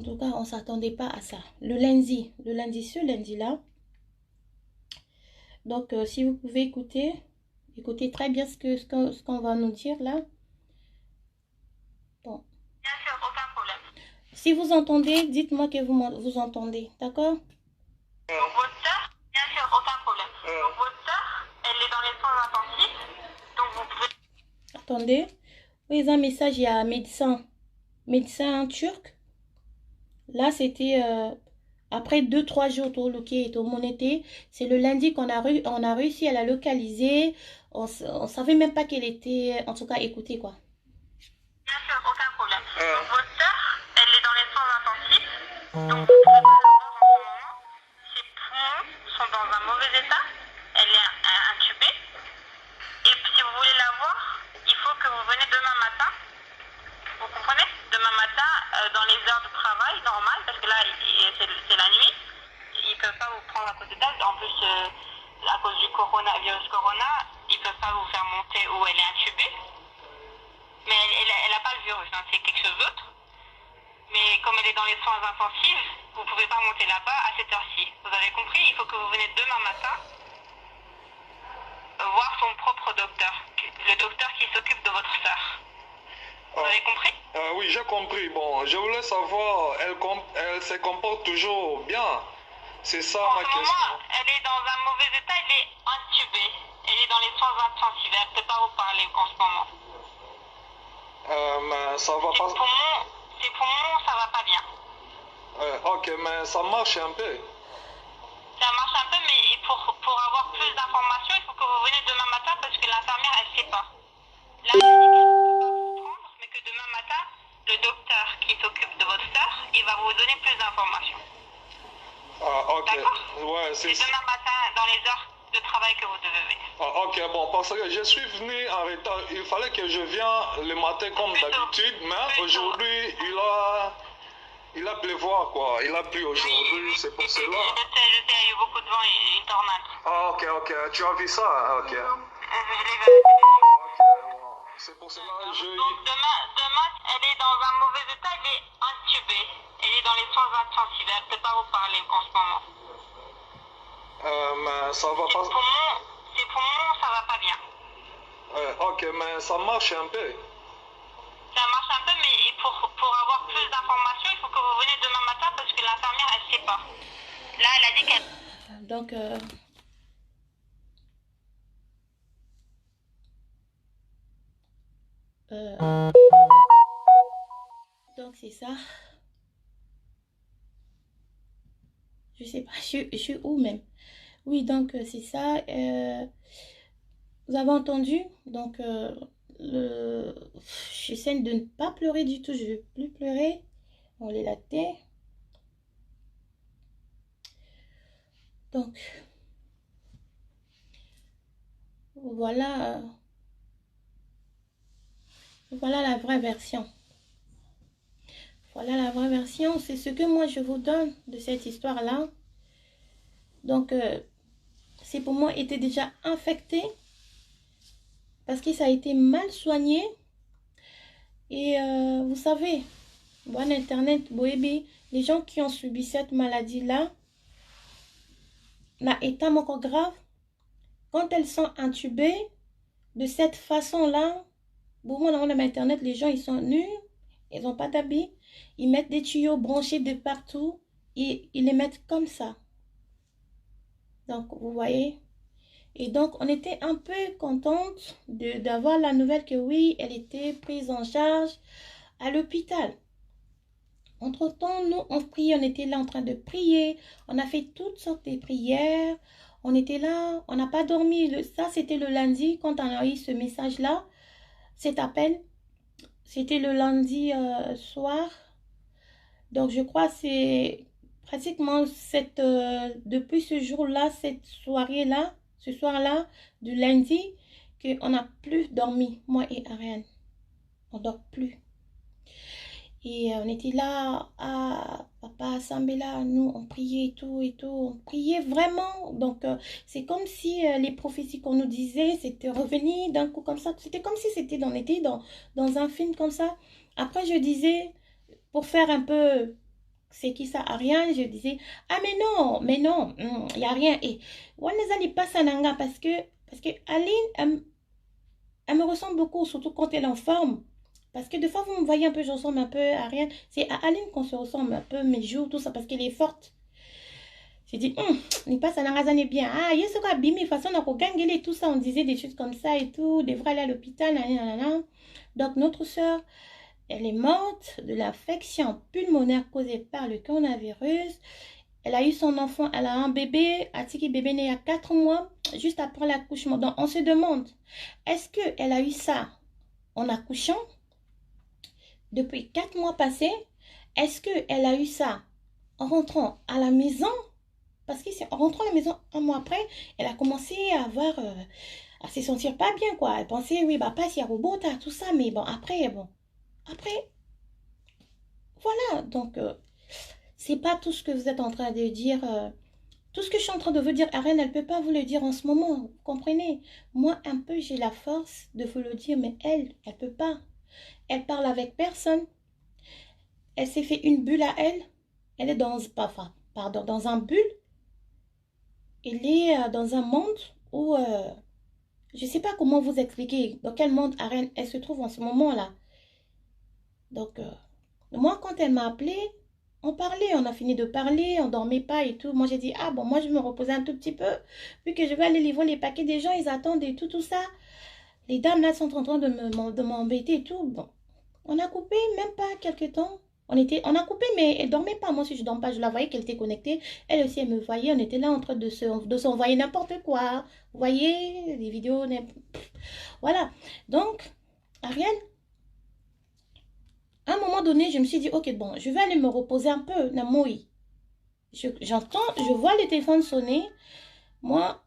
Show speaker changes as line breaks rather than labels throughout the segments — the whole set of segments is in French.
En tout cas, on ne s'attendait pas à ça. Ce lundi-là. Donc, si vous pouvez écoutez très bien ce qu'on va nous dire là. Bon.
Bien sûr, aucun problème.
Si vous entendez, dites-moi que vous entendez, d'accord?
Donc, votre sœur, bien sûr, aucun problème. Donc, votre sœur, elle est dans les soins intensifs. Donc, vous pouvez.
Attendez. Oui, un message, il y a médecin turc. Là, c'était après 2-3 jours et tout mon été. C'est le lundi on a réussi à la localiser. On ne savait même pas qu'elle était, en tout cas, écoutée, quoi.
Bien sûr, aucun problème. Donc, votre sœur, elle est dans les soins intensifs. Donc, vous pouvez pas la voir en ce moment. Ses poumons sont dans un mauvais état. Elle est intubée. Et si vous voulez la voir, il faut que vous venez demain matin. Vous comprenez? Demain matin, dans les heures de travail normales, parce que là, c'est la nuit. Ils ne peuvent pas vous prendre à côté d'elle. En plus, à cause du virus corona, ils ne peuvent pas vous faire monter où elle est intubée. Mais elle n'a pas le virus, hein, c'est quelque chose d'autre. Mais comme elle est dans les soins intensifs, vous ne pouvez pas monter là-bas à cette heure-ci. Vous avez compris? Il faut que vous venez demain matin voir son propre docteur. Le docteur qui s'occupe de votre sœur. Vous avez compris?
Oui, j'ai compris. Bon, je voulais savoir, elle se comporte toujours bien. C'est ça ma question.
En ce moment, elle est dans un mauvais état, elle est intubée. Elle est dans les soins intensifs, elle ne peut pas vous parler en ce moment.
Mais ça va pas.
Ses poumons, ça va pas bien.
Ok, mais ça marche un peu.
Ça marche un peu, mais pour avoir plus d'informations, il faut que vous venez demain matin parce que l'infirmière, elle ne sait pas. Là, elle dit qu'elle ne peut pas vous prendre, mais que demain matin, le docteur qui s'occupe de votre sœur, il va vous donner plus d'informations.
Ok.
D'accord?
Ouais,
c'est demain matin, dans les heures de travail que vous devez venir.
Ok, bon, parce que je suis venu en retard. Il fallait que je vienne le matin comme d'habitude, mais aujourd'hui, il a pleuvoir, quoi. Il a plu aujourd'hui, c'est pour cela.
Je sais, il y a eu beaucoup de vent et une tornade.
Ok, tu as vu ça? Ok.
Je l'ai vu.
Ok, bon. C'est pour cela que
Donc demain, elle est dans un mauvais état, elle est intubée. Elle est dans les soins intensifs, elle ne peut pas vous parler en ce moment.
Mais ça va pas.
Ses poumons, ça va pas bien.
Ok, mais ça marche un peu.
Ça marche un peu, mais pour avoir plus d'informations, il faut que vous venez demain matin parce que l'infirmière, elle ne sait pas. Là, elle a dit qu'elle...
Donc, c'est ça. Je sais pas, je suis où même? Oui, donc c'est ça. Vous avez entendu? Donc, j'essaie de ne pas pleurer du tout. Je ne veux plus pleurer. On les latés. Donc, voilà. Voilà la vraie version. Voilà la vraie version. C'est ce que moi je vous donne de cette histoire-là. Donc, ces poumons étaient déjà infectés parce que ça a été mal soigné. Et vous savez, bon internet, bébé, les gens qui ont subi cette maladie-là, état encore grave, quand elles sont intubées de cette façon-là, bon, dans internet, les gens ils sont nus, ils n'ont pas d'habits, ils mettent des tuyaux branchés de partout et ils les mettent comme ça. Donc, vous voyez. Et donc, on était un peu contente d'avoir la nouvelle que oui, elle était prise en charge à l'hôpital. Entre-temps, nous, on priait, on était là en train de prier. On a fait toutes sortes de prières. On était là, on n'a pas dormi. Ça, c'était le lundi quand on a eu ce message-là, cet appel. C'était le lundi soir. Donc, je crois que c'est pratiquement depuis ce jour-là, cette soirée-là, ce soir-là, du lundi, qu'on n'a plus dormi, moi et Ariane. On ne dort plus. Et on était là, papa Sambela, nous, on priait et tout, on priait vraiment. Donc, c'est comme si les prophéties qu'on nous disait, c'était revenu d'un coup comme ça. C'était comme si on était dans un film comme ça. Après, je disais, pour faire un peu c'est qui ça, Ariane? Je disais, ah mais non, il n'y a rien. Et on ne pas ça parce que Aline, elle me ressemble beaucoup, surtout quand elle est en forme. Parce que des fois, vous me voyez un peu, je ressemble un peu à Ariane. C'est à Aline qu'on se ressemble un peu, mes joues, tout ça, parce qu'elle est forte. J'ai dit, n'est pas ça, n'est bien. Ah, il y a ce qu'on a bimé, façon, on a gagné tout ça, on disait des choses comme ça et tout, devrait aller à l'hôpital, nanana. Donc, notre soeur, elle est morte de l'affection pulmonaire causée par le coronavirus. Elle a eu son enfant, elle a un bébé, Atiki bébé né il y a 4 mois, juste après l'accouchement. Donc, on se demande, est-ce qu'elle a eu ça en accouchant depuis 4 mois passés? Est-ce qu'elle a eu ça en rentrant à la maison? Parce qu'en rentrant à la maison un mois après, elle a commencé à avoir, à se sentir pas bien, quoi. Elle pensait, oui, bah, pas s'il y a robot, tout ça, mais bon, après, voilà. Donc, c'est pas tout ce que vous êtes en train de dire. Tout ce que je suis en train de vous dire, Ariane, elle peut pas vous le dire en ce moment, vous comprenez? Moi, un peu, j'ai la force de vous le dire, mais elle peut pas. Elle parle avec personne. Elle s'est fait une bulle à elle. Elle est dans, pardon, dans un bulle. Elle est dans un monde où, je ne sais pas comment vous expliquer dans quel monde Ariane, elle se trouve en ce moment-là. Donc, moi, quand elle m'a appelé, on parlait, on a fini de parler, on dormait pas et tout. Moi, j'ai dit, ah bon, moi, je vais me reposer un tout petit peu, vu que je vais aller livrer les paquets des gens, ils attendent et tout ça. Les dames là sont en train de m'embêter et tout. Bon, on a coupé, même pas quelques temps. On a coupé, mais elle dormait pas. Moi, si je ne dors pas, je la voyais qu'elle était connectée. Elle aussi, elle me voyait. On était là en train de s'envoyer n'importe quoi. Vous voyez, les vidéos. Voilà. Donc, Ariane, à un moment donné, je me suis dit, ok, bon, je vais aller me reposer un peu. Namoui. J'entends, je vois le téléphone sonner. Moi,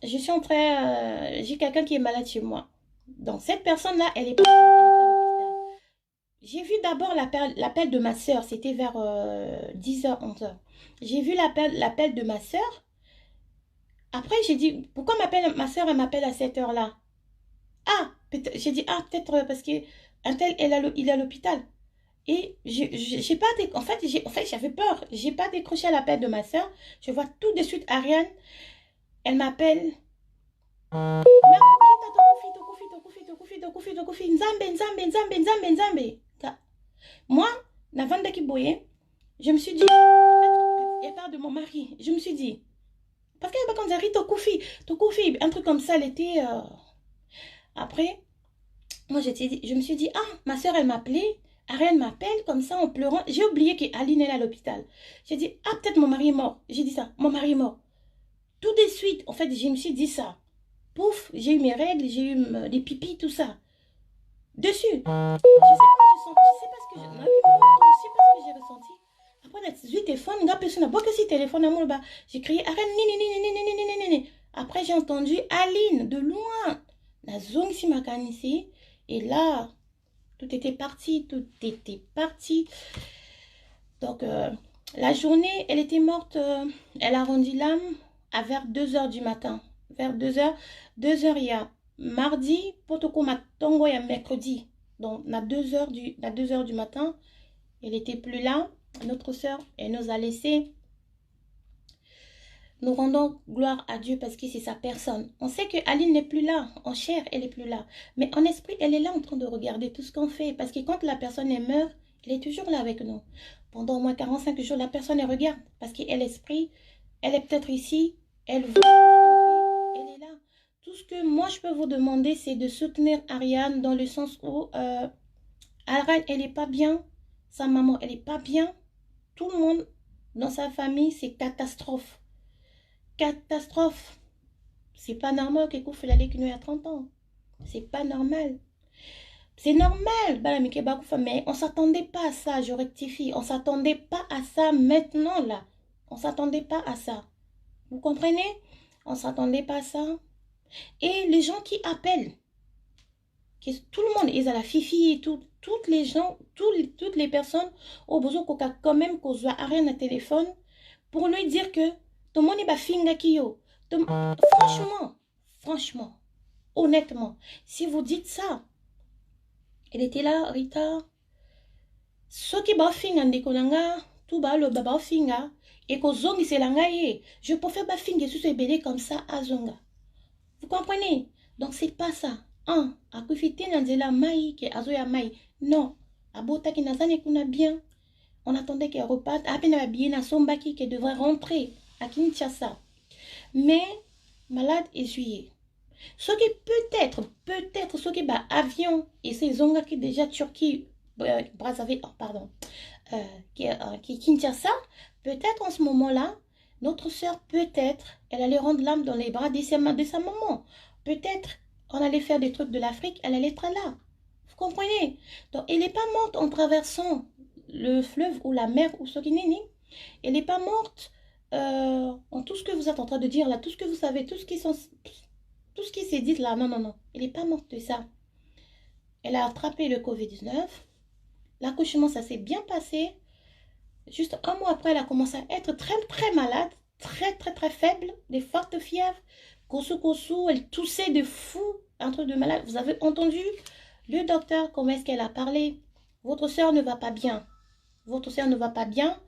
je suis en train. J'ai quelqu'un qui est malade chez moi. Donc, cette personne-là, elle est pas. J'ai vu d'abord l'appel de ma soeur, c'était vers 10h, 11h. J'ai vu l'appel de ma soeur. Après, j'ai dit, pourquoi ma soeur, elle m'appelle à cette heure-là? Ah, j'ai dit, ah, peut-être parce que un tel, il est à l'hôpital. Et j'ai pas, en fait, j'avais peur. J'ai pas décroché à l'appel de ma soeur. Je vois tout de suite Ariane. Elle m'appelle. Moi, je me suis dit, elle parle de mon mari. Je me suis dit, parce qu'elle quand j'arrive to koufi, un truc comme ça, elle était. Après, moi, je me suis dit, ah, ma soeur, elle m'appelait. Ariane m'appelle comme ça en pleurant. J'ai oublié qu'Aline est à l'hôpital. J'ai dit, ah, peut-être mon mari est mort. J'ai dit ça, mon mari est mort. Tout de suite, en fait, je me suis dit ça. Pouf, j'ai eu mes règles, j'ai eu des pipis, tout ça. Dessus. Je sais pas ce que j'ai ressenti. Après, j'ai téléphone, j'ai crié, Ariane, après, j'ai entendu Aline de loin. La zone ici, ma canne ici. Et là, tout était parti, Donc, la journée, elle était morte. Elle a rendu l'âme à vers 2h du matin. Vers 2h, il y a mardi, potoko matongo, il y a mercredi. Donc, à 2h du matin, elle n'était plus là. Notre soeur, elle nous a laissés. Nous rendons gloire à Dieu parce que c'est sa personne. On sait que Aline n'est plus là. En chair, elle n'est plus là. Mais en esprit, elle est là en train de regarder tout ce qu'on fait. Parce que quand la personne est meurt, elle est toujours là avec nous. Pendant au moins 45 jours, la personne, elle regarde. Parce qu'elle est l'esprit. Elle est peut-être ici. Elle voit ce qu'on fait. Elle est là. Tout ce que moi, je peux vous demander, c'est de soutenir Ariane dans le sens où Ariane, elle n'est pas bien. Sa maman, elle n'est pas bien. Tout le monde dans sa famille, c'est catastrophe. Catastrophe. C'est pas normal que Kouf il allait à 30 ans. C'est pas normal. C'est normal, mais on s'attendait pas à ça, je rectifie. On s'attendait pas à ça maintenant, là. On s'attendait pas à ça. Vous comprenez? On s'attendait pas à ça. Et les gens qui appellent, tout le monde, ils ont la fifi et tout, toutes les gens, toutes les personnes ont besoin qu'on a quand même qu'on soit rien à téléphone pour lui dire que tout le monde est finga kiyo. Franchement, honnêtement, si vous dites ça, elle était là, Rita. Ce qui va finir en décolanga, tout bas le baba finga et que zongi c'est langaye. Je préfère pas finga sous ce belé comme ça à zonga. Vous comprenez? Donc c'est pas ça. Un, à kufite nanzela mai ke azoya mai. Non, abota ki nazane kuna bien. On attendait qu'elle reparte. À peine habillée na sombaki qui devrait rentrer à Kinshasa. Mais malade essuyé. Ce qui peut-être ce qui est avion et ces zonga qui déjà Turquie Brazzaville, pardon, qui Kinshasa, peut-être en ce moment-là, notre soeur, peut-être, elle allait rendre l'âme dans les bras de sa maman. Peut-être, on allait faire des trucs de l'Afrique, elle allait être là. Vous comprenez? Donc, elle n'est pas morte en traversant le fleuve ou la mer ou ce qui n'est ni. Elle n'est pas morte en tout ce que vous êtes en train de dire là, tout ce que vous savez, tout ce qui s'est dit là. Non, non, non. Elle n'est pas morte de ça. Elle a attrapé le Covid-19. L'accouchement, ça s'est bien passé. Juste un mois après, elle a commencé à être très malade, très faible, des fortes fièvres. Kosu, elle toussait de fou, un truc de malade. Vous avez entendu le docteur, comment est-ce qu'elle a parlé? Votre soeur ne va pas bien. Votre soeur ne va pas bien.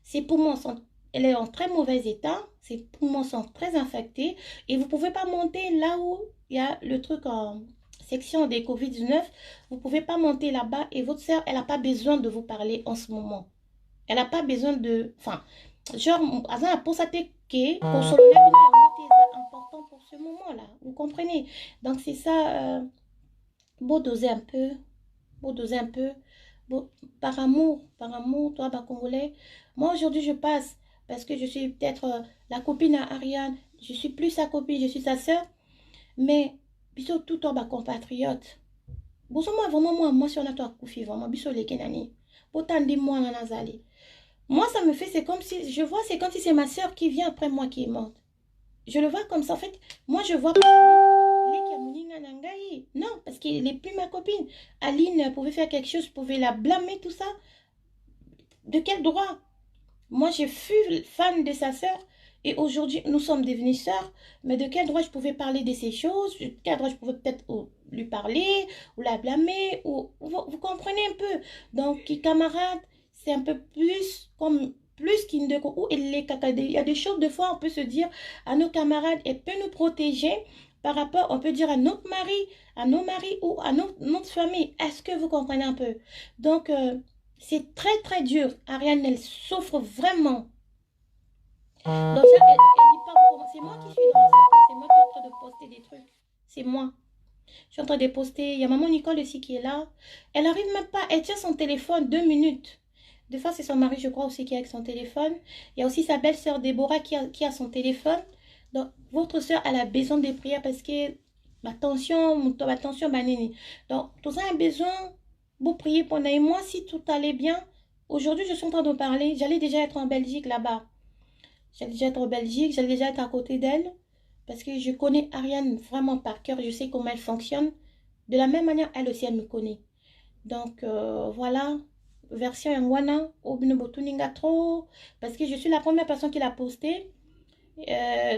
Ses poumons sont, elle est en très mauvais état. Ses poumons sont très infectés. Et vous ne pouvez pas monter là où il y a le truc en section des Covid-19. Vous ne pouvez pas monter là-bas. Et votre soeur, elle n'a pas besoin de vous parler en ce moment. Elle n'a pas besoin de... Enfin, genre, pour ça, c'est important pour ce moment-là. Vous comprenez? Donc, c'est ça. Beau doser un peu. Bon, par amour, toi, Congolais. Moi, aujourd'hui, je passe parce que je suis peut-être la copine à Ariane. Je suis plus sa copine, je suis sa soeur. Mais, biso tout toi, compatriote. Bon, vraiment, moi, si on a toi, Koufi, vraiment, biso les Kenani. Autant de moi, Nanazali. Moi, ça me fait, c'est comme si, je vois, c'est comme si c'est ma soeur qui vient après moi qui est morte. Je le vois comme ça. En fait, moi, je vois pas non, parce qu'elle n'est plus ma copine. Aline pouvait faire quelque chose, pouvait la blâmer, tout ça. De quel droit? Moi, je fus fan de sa sœur. Et aujourd'hui, nous sommes devenus sœurs. Mais de quel droit je pouvais parler de ces choses? De quel droit je pouvais peut-être lui parler, ou la blâmer, ou vous comprenez un peu. Donc, camarade, c'est un peu plus comme plus qu'il ne ou il y a des choses, de fois, on peut se dire à nos camarades, et peut nous protéger par rapport, on peut dire à notre mari, à nos maris ou à notre famille. Est-ce que vous comprenez un peu? Donc, c'est très dur. Ariane, elle souffre vraiment. Donc, ça, elle dit pas, c'est moi qui suis dans ça, c'est moi qui est en train de poster des trucs. C'est moi. Je suis en train de poster. Il y a maman Nicole aussi qui est là. Elle n'arrive même pas. Elle tient son téléphone 2 minutes. Des fois, c'est son mari, je crois, aussi qui est avec son téléphone. Il y a aussi sa belle-sœur Déborah qui a son téléphone. Donc, votre soeur, elle a besoin de prières parce que attention, banini. Donc, tout ça a besoin, vous priez pendant un mois si tout allait bien. Aujourd'hui, je suis en train de parler. J'allais déjà être en Belgique là-bas. J'allais déjà être en Belgique, j'allais déjà être à côté d'elle. Parce que je connais Ariane vraiment par cœur. Je sais comment elle fonctionne. De la même manière, elle aussi, elle me connaît. Donc, voilà. Version Yangwana, trop. Parce que je suis la première personne qui l'a posté.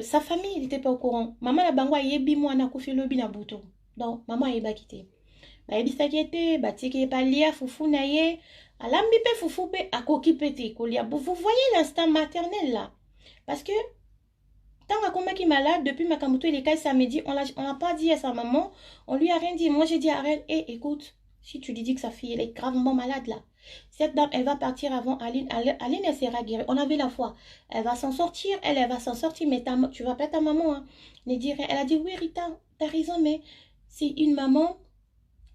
Sa famille n'était pas au courant. Maman la bangwa yebi moi na kufi lobi na buto. Donc maman yeba kité. Ba yebi sakete, ba tike pa lia fufu na ye, alambi pe fufu pe akoki pete kolia. Vous voyez l'instinct maternel là. Parce que tant qu'on qui est malade depuis Makamuto il est caille samedi, on n'a pas dit à sa maman, on lui a rien dit. Moi j'ai dit à elle, écoute, si tu lui dis que sa fille elle est gravement malade là. Cette dame, elle va partir avant Aline. Aline, elle sera guérie. On avait la foi. Elle va s'en sortir. Elle va s'en sortir. Mais tu vas pas ta maman. Hein. Elle a dit, oui, Rita, t'as raison, mais c'est une maman.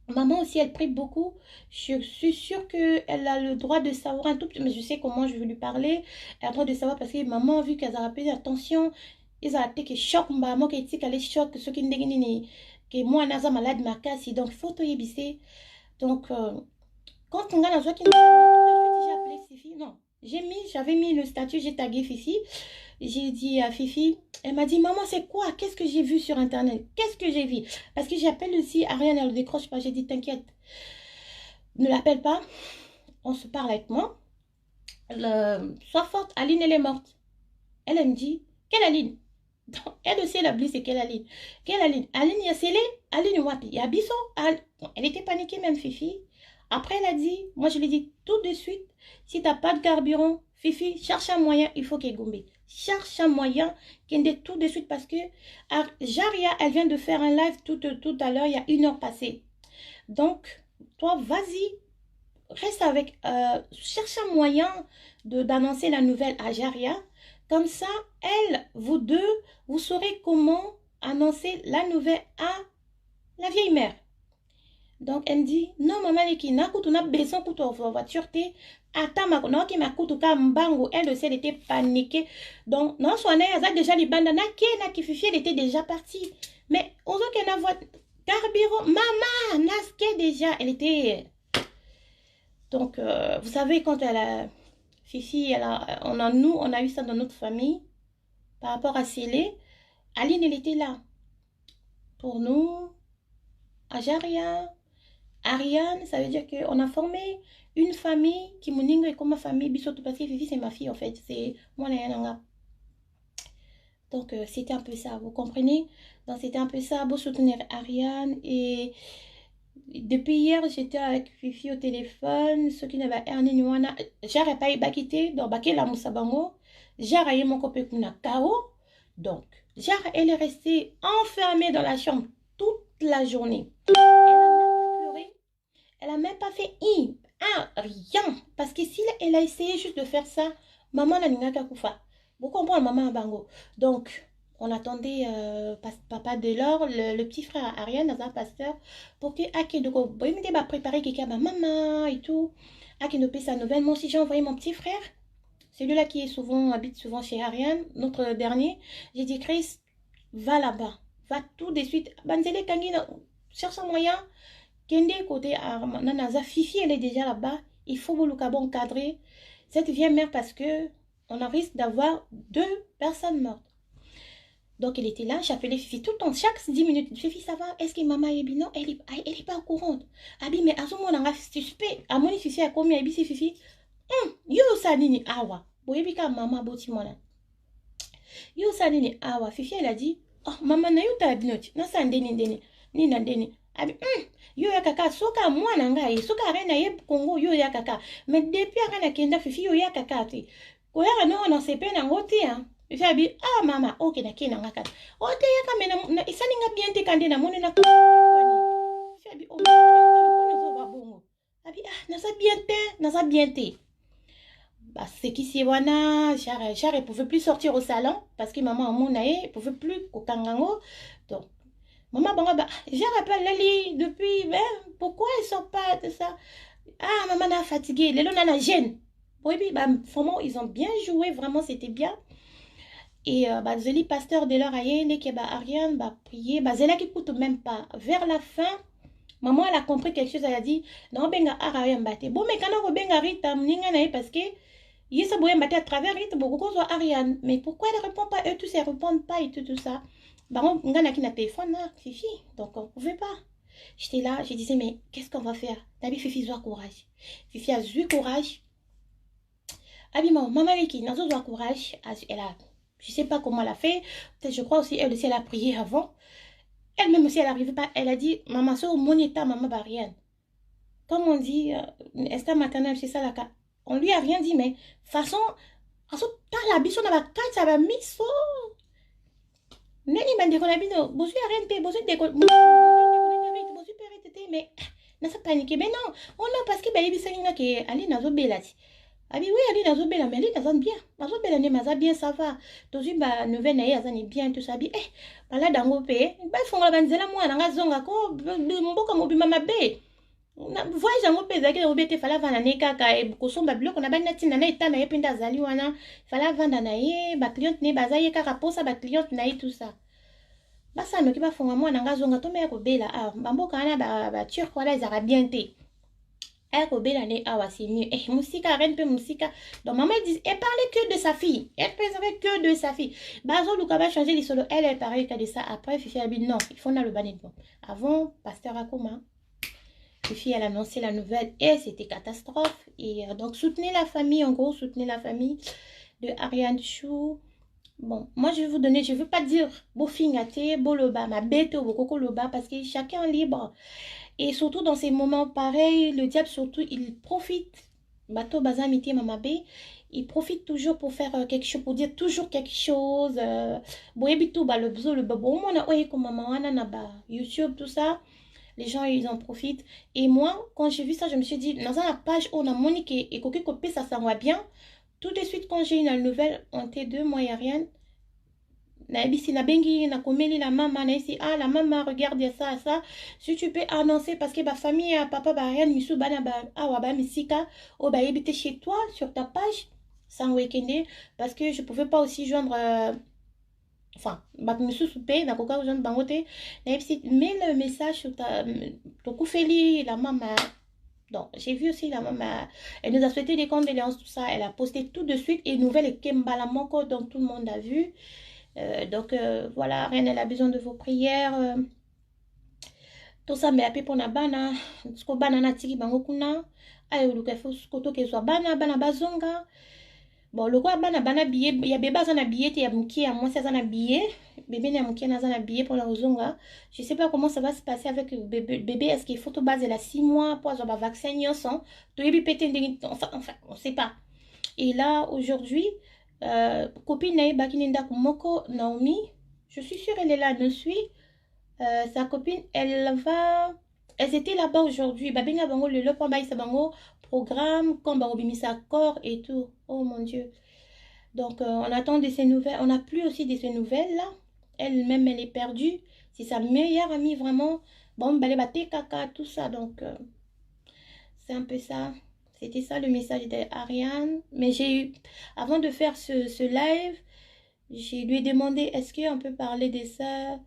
Maman aussi, elle prie beaucoup. Je suis sûre qu'elle a le droit de savoir un tout petit peu. Mais je sais comment je vais lui parler. Elle a le droit de savoir parce que maman, vu qu'elle a rappelé attention, ils ont été que choc, maman, qui dit qu'elle est choc, ce qui n'est que moi, Naza malade, ma casse. Donc, il faut te yébisser. Donc, quand on a la joie qui nous j'ai appelé Fifi. Non, j'avais mis le statut, j'ai tagué Fifi. J'ai dit à Fifi, elle m'a dit, maman, c'est quoi? Qu'est-ce que j'ai vu sur Internet? Qu'est-ce que j'ai vu? Parce que j'appelle aussi Ariane, elle ne décroche pas. J'ai dit, t'inquiète, ne l'appelle pas. On se parle avec moi. Sois forte, Aline, elle est morte. Elle me dit, quelle Aline? Elle aussi, elle a oublié c'est quelle Aline? Quelle Aline? Aline, il y a Célé, Aline, Wapi, il y a Bisso. Elle était paniquée, même Fifi. Après, elle a dit, moi je lui ai dit tout de suite, si tu n'as pas de carburant, Fifi, cherche un moyen, il faut qu'elle gombe. Cherche un moyen, qu'elle ait tout de suite parce que Jaria, elle vient de faire un live tout à l'heure, il y a 1 heure passée. Donc, toi, vas-y, reste avec, cherche un moyen d'annoncer la nouvelle à Jaria. Comme ça, elle, vous deux, vous saurez comment annoncer la nouvelle à la vieille mère. Donc, elle me dit, non, maman, elle a besoin de voiture. Attends, elle aussi, elle était paniquée. Donc, non, son elle a déjà les bandes, elle était déjà partie. Mais, aux autres, elle a voiture, carburant, maman, Naske déjà, elle était... Donc, vous savez, quand elle a... Fifi, on a eu ça dans notre famille. Par rapport à Célé, Aline, elle était là. Pour nous, Ajaria, Ariane, ça veut dire qu'on a formé une famille qui est comme ma famille, Bissoto, parce que Fifi, c'est ma fille, en fait. C'est moi, la. Donc, c'était un peu ça, vous comprenez? Donc, c'était un peu ça, pour soutenir Ariane. Et depuis hier, j'étais avec Fifi au téléphone. Ceux qui n'avaient rien, j'aurais pas eu bakité, donc baké la moussabango. J'aurais eu mon copain kuna Kao. Donc, Jara, elle est restée enfermée dans la chambre toute la journée. Elle a même pas fait rien. Parce que si elle a essayé juste de faire ça, maman n'a pas koufa. Vous comprenez, maman bango. Donc, on attendait papa Delors, le petit frère Ariane, dans un pasteur, pour que Akedoko, il m'a préparé quelqu'un, maman et tout. Akedoko, sa nouvelle. Moi aussi, j'ai envoyé mon petit frère. Celui-là qui habite souvent chez Ariane, notre dernier. J'ai dit, Chris, va là-bas. Va tout de suite. Banzele Kangina, cherche un moyen. Kende côté Nanaza, Fifi, elle est déjà là-bas. Il faut vous cadrer cette vieille mère parce que on a risque d'avoir 2 personnes mortes. Donc, elle était là, j'appelais Fifi tout le temps, chaque 10 minutes. Fifi, ça va? Est-ce que maman est bien? Non, elle est pas au courant. Abi, mais à ce moment, on a suspect. À mon Fifi, a commis, Abi, c'est Fifi. Yo, ça nini, awa. Boyebika, maman, botimona. Yo, ça nini, awa. Fifi, elle a dit, oh, maman, na yo ta abinoti. Na sa ndeni. Ni na ndeni. Abi, yo ya kaka, soka mwana ngai, soka arena ye Congo, yo ya kaka. Mais depuis arena kenda, Fifi, yo ya kaka, te. Koya no, on se peine en gote, hein. Fifi abi, ah mama, ok na kena ngaka. O te ya kame na isani nga bien te kande na mone na ko. Fifi abi, oh, bongo. Abi, ah, na sa bien te. Bah, c'est qui c'est wana, Chare pouvait plus sortir au salon parce que maman monae pouvait plus au kangango. Donc maman banga bah, j'ai rappelé Lali depuis pourquoi ils sort pas de ça. Ah maman n'a fatigué, les lona na gêne. Oui bah vraiment ils ont bien joué, vraiment c'était bien. Et bah Zeli pasteur de leur aïe les que bah Ariane bah prier, bah Zela qui coûte même pas. Vers la fin, maman elle a compris quelque chose, elle a dit non benga Ariane batte. Bon mais quand on benga Rita mninga na parce que Yesa boye mbaté à travers Rita beaucoup soit Ariane, mais pourquoi elle répond pas, eux tous ils répondent pas et tout ça. Bah on ngana qui na téléphone là, Fifi, donc on pouvait pas. J'étais là, je disais mais qu'est-ce qu'on va faire? Tabi Fifi doit courage. Fifi a eu courage. Abi maman qui n'a pas courage, elle a, je sais pas comment elle a fait, peut-être je crois aussi elle aussi elle a prié avant. Elle-même aussi elle n'arrivait pas, elle a dit maman so mon état maman Ariane. Comme on dit instant maternel c'est ça la cas. On lui a rien dit mais façon t'as la biso na ba kata ba miso. Neni bande ko na bino, bosu rien te, bosu de ko bosu perete mais na sa paniquer mais non. Oh non parce que baby salinga ke ali nazo belati. Abi oui ali nazo bela mais ali nazo bien. Nazo bela ne maza bien ça va. Tozi ba nouvelle na yazani bien tout ça bi bala dango pe. Ba fonga banzela mwana nga zonga ko mboka mobima mabe. Voyage yango mpe ezalaki na obete fala vanda na ye kaka kosomba biloko na bani natina na eta na ye mpe nde azali wana fala vanda na ye bacliente na ye baza ye kaka mposa bacliente na ye tout ça basanoki bafonga mwana nga zonga to mpe ya kobela awa bamboka wana baturk wana ezalaka bien te aya kobela ne awa c'est mieux mosika reine mpe mosika donc maman dit elle parlait que de sa fille elle préservait que de sa fille bazoluka bachanger lisolo elle parlait que de ça après Fifi abi non il faut na le bannet bon avant pasteur akoma Fifi, elle a annoncé la nouvelle et c'était catastrophe. Et donc, soutenez la famille, en gros, soutenez la famille de Ariane Chou. Bon, moi, je vais vous donner, je ne veux pas dire bofingate, boloba, ma bête ou coco loba, parce que chacun est libre. Et surtout, dans ces moments pareils, le diable, surtout, il profite bateau bazamité mamabe, il profite toujours pour faire quelque chose, pour dire toujours quelque chose. Boyebitou ba le bzo le babo on a oye comme maman na ba YouTube tout ça. Les gens ils en profitent. Et moi quand j'ai vu ça, je me suis dit dans la page on a Monique et Coquille Copé ça va bien. Tout de suite quand j'ai une nouvelle en T2 moi y a rien. Si na bengi na komeli la maman na ici ah la maman regarde ça ça si tu peux annoncer parce que ma famille papa ba rien misu bana ba ah ba misika o ba yebite chez toi sur ta page sans weekend parce que je pouvais pas aussi joindre enfin ba misu soupé na koka joindre bangote na ici mets le message sur ta to kufeli la maman. Donc, j'ai vu aussi la maman, elle nous a souhaité des condoléances, tout ça, elle a posté tout de suite et nouvelle et Kembala Moko, donc tout le monde a vu. Donc voilà, Reine, elle a besoin de vos prières. Tout ça, mais après pour na bana, ce bana na tiki bango kuna, ayo luka faut koto ke soit bana bazonga. Bon, le quoi bana billet, il y a bébé zana billet, il y a mouki à moi ça zana billet, bébé na mouki na zana billet pour la zonga. Je sais pas comment ça va se passer avec le bébé, est-ce qu'il faut tout base elle a 6 mois pour avoir vaccin yosan, tout y péter enfin on sait pas. Et là aujourd'hui copine Bakininda Moko Naomi, je suis sûre elle est là, elle nous suit. Sa copine, elles étaient là-bas aujourd'hui. Babinga bango le lopamba isa bango programme comme bango bimisa corps et tout. Oh mon Dieu. Donc on attend de ces nouvelles. On n'a plus aussi de ces nouvelles là. Elle-même elle est perdue. C'est sa meilleure amie vraiment. Bon balé baté caca tout ça donc c'est un peu ça. C'était ça le message d'Ariane. Mais j'ai eu, avant de faire ce live, je lui ai demandé est-ce qu'on peut parler de ça.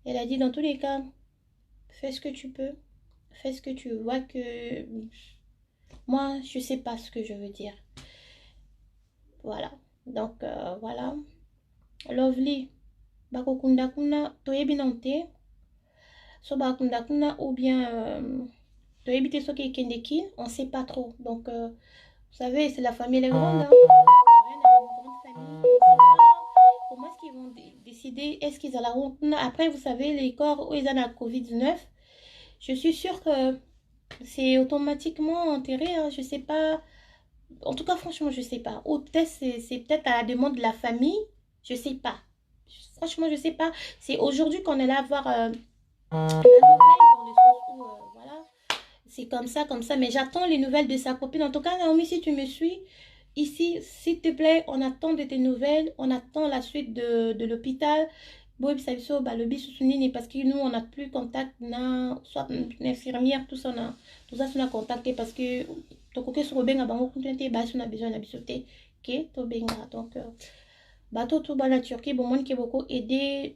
Elle a dit dans tous les cas, fais ce que tu peux. Fais ce que tu vois que... Moi, je sais pas ce que je veux dire. Voilà. Donc, voilà. Lovely. Bakokunda kuna toyebinante. So bakunda kuna ou bien... Toyebite so kendekin, on sait pas trop. Donc, vous savez, c'est la famille les grande. Hein. Une grande famille. Comment est-ce qu'ils vont décider? Est-ce qu'ils allont... Après, vous savez, les corps où ils ont la Covid-19, je suis sûre que c'est automatiquement enterré. Hein. Je sais pas. En tout cas, franchement, je sais pas. Ou peut-être c'est peut-être à la demande de la famille. Je sais pas. Franchement, je sais pas. C'est aujourd'hui qu'on est là à voir la nouvelle dans le sens où, voilà. C'est comme ça. Mais j'attends les nouvelles de sa copine. En tout cas, Naomi, si tu me suis... Ici, s'il te plaît, on attend de tes nouvelles, on attend la suite de l'hôpital. Bon, parce que nous, on n'a plus contact, soit l'infirmière, tout ça, on a contacté parce que on a besoin d'habiter. Donc, bateau tout bas la Turquie, bon, moi qui est beaucoup aidé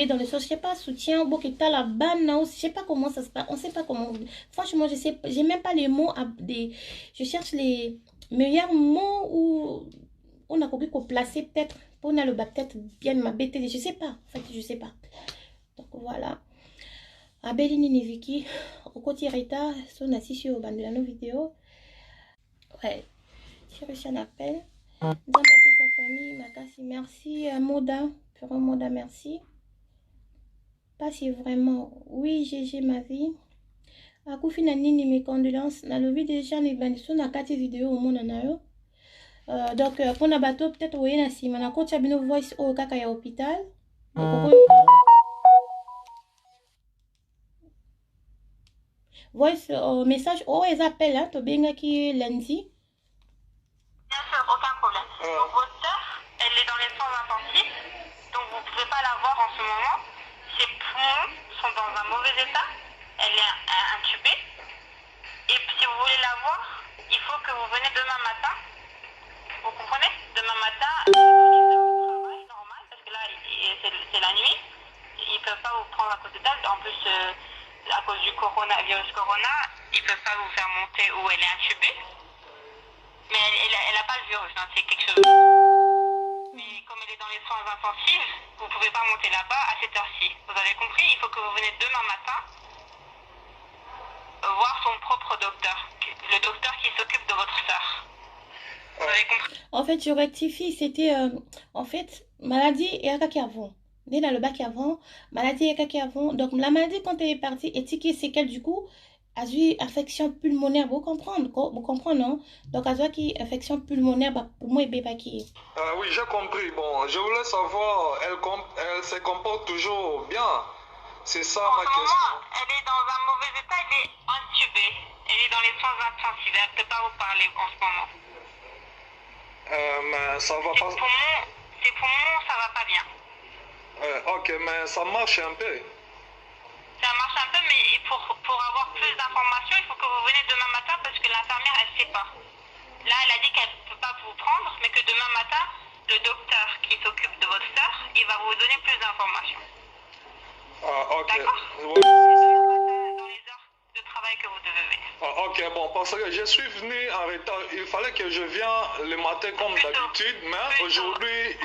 dans le sens, je sais pas, soutien, beaucoup de la banne, je sais pas comment ça se passe, on sait pas comment. Franchement, je sais, j'ai même pas les mots je cherche les meilleurs mots où on a compris qu'on placer peut-être pour on a le peut-être bien m'abêter, je sais pas, en fait, je sais pas. Donc voilà. Abelini Niviki, au côté Rita, son assis sur de la vidéo. Ouais, j'ai reçu un appel. D'embaper sa famille, Makasi, merci Moda. Moda, merci. Pas si vraiment. Oui, GG ma vie. Akufi na nini mes condoléances. Na lobi déjà les banditions na 4 vidéos au monde nayo. Donc pour na bateau peut-être voyez na sima na coach abino voice au kaka ya hôpital. Voice message ils appellent hein, to benga qui lundi.
Bien sûr, aucun problème. Donc votre soeur, elle est dans les soins intensifs, donc vous ne pouvez pas la voir en ce moment. Ses poumons sont dans un mauvais état, elle est intubée. Et si vous voulez la voir, il faut que vous venez demain matin. Vous comprenez? Demain matin, travail normal, parce que là, c'est la nuit. Ils ne peuvent pas vous prendre à côté d'elle. En plus, à cause du virus corona, ils ne peuvent pas vous faire monter où elle est intubée. Mais elle n'a pas le virus, hein, c'est quelque chose. Mais comme elle est dans les soins intensifs, vous ne pouvez pas monter là-bas à cette heure-ci. Vous avez compris? Il faut que vous venez demain matin voir son propre docteur. Le docteur qui s'occupe de votre soeur. Vous avez compris?
En fait, je rectifie, c'était... en fait, maladie et un qui avant. Dès dans le bac avant, maladie et un qui avant. Donc, la maladie, quand elle est partie, et c'est qu'elle, du coup... a eu infection pulmonaire, vous comprenez, non? Donc, a eu infection pulmonaire, bah, pour moi, il pas qui.
Oui, j'ai compris. Bon, je voulais savoir, elle se comporte toujours bien. C'est ça ma question.
Elle est dans un mauvais état, elle est intubée. Elle est dans les soins intensifs, elle ne peut pas vous parler en ce moment.
Mais ça va pas...
Ses poumons, ça va pas bien.
Ok, mais ça marche un peu.
Ça marche un peu, mais pour avoir plus d'informations, il faut que vous venez demain matin parce que l'infirmière, elle ne sait pas. Là, elle a dit qu'elle ne peut pas vous prendre, mais que demain matin, le docteur qui s'occupe de votre soeur, il va vous donner plus d'informations.
Ok.
D'accord.
Ouais.
Dans les heures de travail que vous devez venir.
Ok, bon, parce que je suis venu en retard. Il fallait que je vienne le matin comme d'habitude, mais aujourd'hui,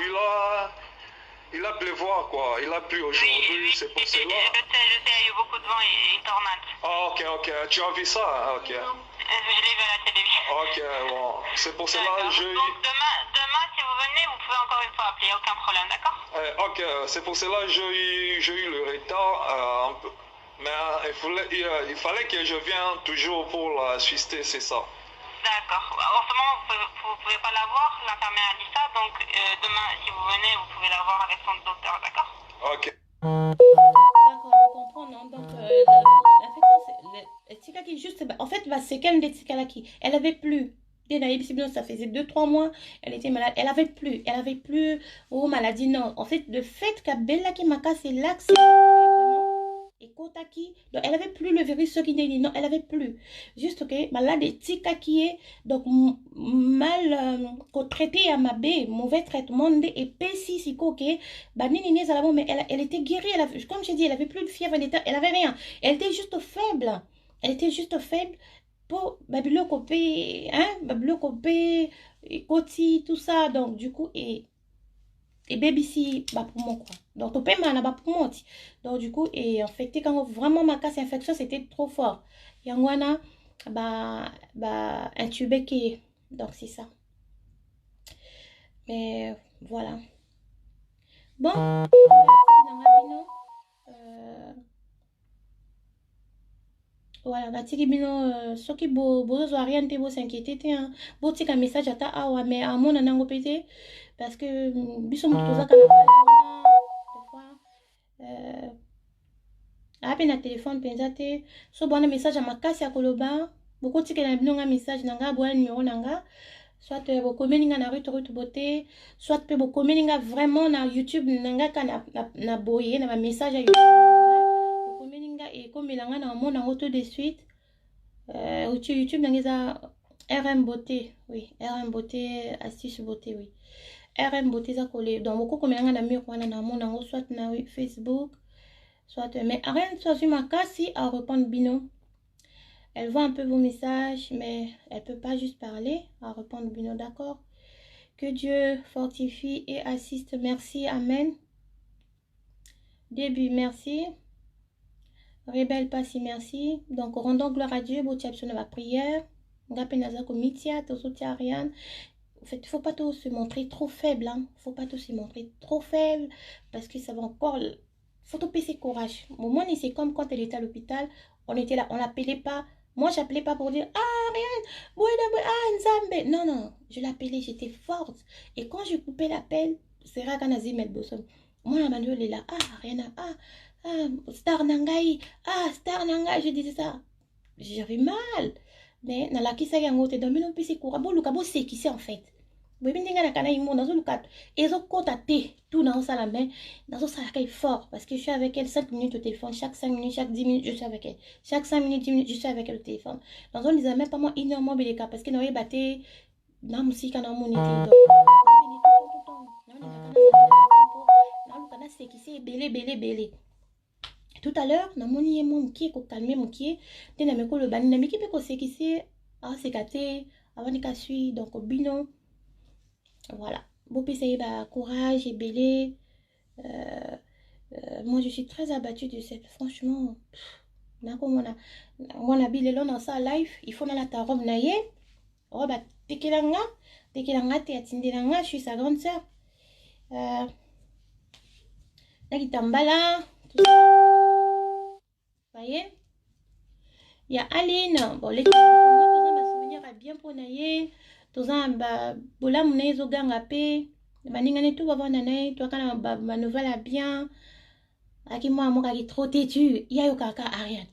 il a pleuvoir, quoi. Il a plu aujourd'hui, c'est pour cela.
Je sais, il y a eu beaucoup de vent et une tornade.
Ok, tu as vu ça? Ok.
Je l'ai vu à la télévision.
Ok, bon, c'est pour cela que je...
Donc demain, si vous venez, vous pouvez encore une fois appeler, il n'y a aucun problème, d'accord?
Ok, c'est pour cela que j'ai eu le retard un peu. Mais il fallait que je vienne toujours pour l'assister, c'est ça.
D'accord. En ce moment, vous ne pouvez pas la voir, l'infirmière a dit ça, donc demain, si vous venez, vous pouvez la voir avec son docteur, d'accord?
Ok.
D'accord, vous comprenez, non? Donc, l'infection, c'est... qui juste... En fait, c'est qu'elle des tika qui... Elle avait plus... Ça faisait 2-3 mois, elle était malade. Elle avait plus oh maladie, non. En fait, le fait qu'Abella qui m'a cassé l'axe, et Kotaki, donc elle avait plus le virus qui n'est non, elle avait plus. Juste que malade et tika qui est donc mal traité à ma baie, mauvais traitement et pessi si coquet, bah nini mais elle était guérie, comme j'ai dit, elle avait plus de fièvre, elle avait rien. Elle était juste faible. Elle était juste faible. Pour Babylone copé, hein, Babylone copé, Koti, tout ça, donc du coup, et baby si, bah pour moi quoi. Donc, tu peux m'en avoir pour moi. Donc, du coup, et en fait, quand vraiment ma casse infection, c'était trop fort. Yangwana, intubé qui, donc c'est ça. Mais voilà. Bon, voilà, natiki bino soki bozo rien te bo s'inquiéter te hein. Bo tika message ata awa mais à mon nango pété parce que biso mutu toza kana des fois ape na téléphone penza te so bona message à makasi ya koloba boko tika na bino nga message nanga boya numéro nanga soit bokomeli nga na rute bote soit pe bokomeli nga vraiment na YouTube nanga ka na boye na ba message ya YouTube et comme il a un monde en tout de suite YouTube dans RM beauté oui RM beauté astuce beauté oui RM beauté ça collé donc beaucoup comme il a un ami quoi na monde soit na Facebook soit mais rien soit sur ma casse à répondre bino elle voit un peu vos messages mais elle peut pas juste parler à répondre bino d'accord que Dieu fortifie et assiste merci amen début merci Rebelle Passi, merci. Donc, rendons gloire à Dieu. Boutiapson la prière. Ngapenaza komitia, tosotia Ariane. En fait, il ne faut pas tout se montrer trop faible. Hein. Il ne faut pas tout se montrer trop faible. Parce que ça va encore. Il faut tout passer courage. Au moins, c'est comme quand elle était à l'hôpital. On était là. On l'appelait pas. Moi, j'appelais pas pour dire ah, Ariane. Non, non. Je l'appelais. J'étais forte. Et quand je coupais l'appel, c'est Raganazi Medbosom. Moi, la manuelle est là. Ah, Ariane. Star Nangai, Star Nangai, je disais ça. J'avais mal. Mais dans la kisa yango te domino pisi kura bo luka bo sekisi en fait. Bo bindinga na kana imo nazo luka ezo kota te tout na sala mais nazo sala kai fort parce que je suis avec elle 5 minutes au téléphone, chaque 5 minutes, chaque 10 minutes je suis avec elle. Chaque 5 minutes, 10 minutes je suis avec elle au téléphone. Dans on disait même pas moi énormément beleka parce que n'aurait batté na musika na monité donc. Na sekisi belé. Tout à l'heure, na moni mon qui ko calmer mon qui te na meko le bani na miki pe ko sekisi c'est katé avant de casser donc bino voilà beau pese ba courage et belé moi je suis très abattue de cette franchement na ko mona bile lo na sa live il faut na la ta robe na ye robe tekelanga te atindelanga je suis sa grande sœur na kitambala voyez Il y a Aline. Bon, les moi, tous un souvenir à bien pour naïe. Tous un bola mouné zo gang apé. Maningane tout va voir nanaï. Toi, quand ma nouvelle a bien. Aki moi, moi, qui trop têtu. Il y a yo kaka Ariane.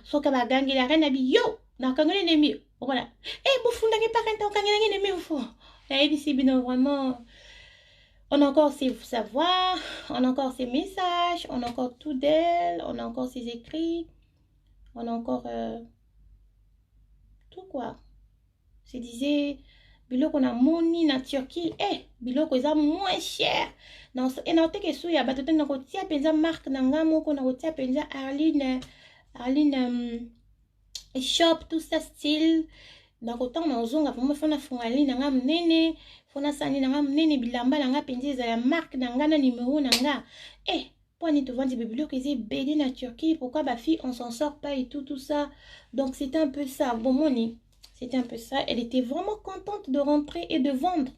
So ka ba gang, il a rien à yo. Na kangane nemi. Voilà. Eh, boufou, n'a pas rien. Kangane nemi, boufou. Et ici, bino, vraiment. On a encore ses savoirs, on a encore ses messages, on a encore tout d'elle, on a encore ses écrits, on a encore tout quoi. Je disais, biloko na moni na Turquie, biloko eza moins cher. Et na oteke sou ya bato te na kotia penza marque na nga moko na kotia penza Arline shop tout ça style. Donc autant na ozonga vraiment fona fongali na nga mnene. Fona sani nanga mnene bilamba nanga penzi za la marque nanga na numéro nanga. Pour ni te vendre des biloko ils BD na Turquie, pourquoi ba fille on s'en sort pas et tout ça. Donc c'était un peu ça. Bon moni, c'était un peu ça. Elle était vraiment contente de rentrer et de vendre.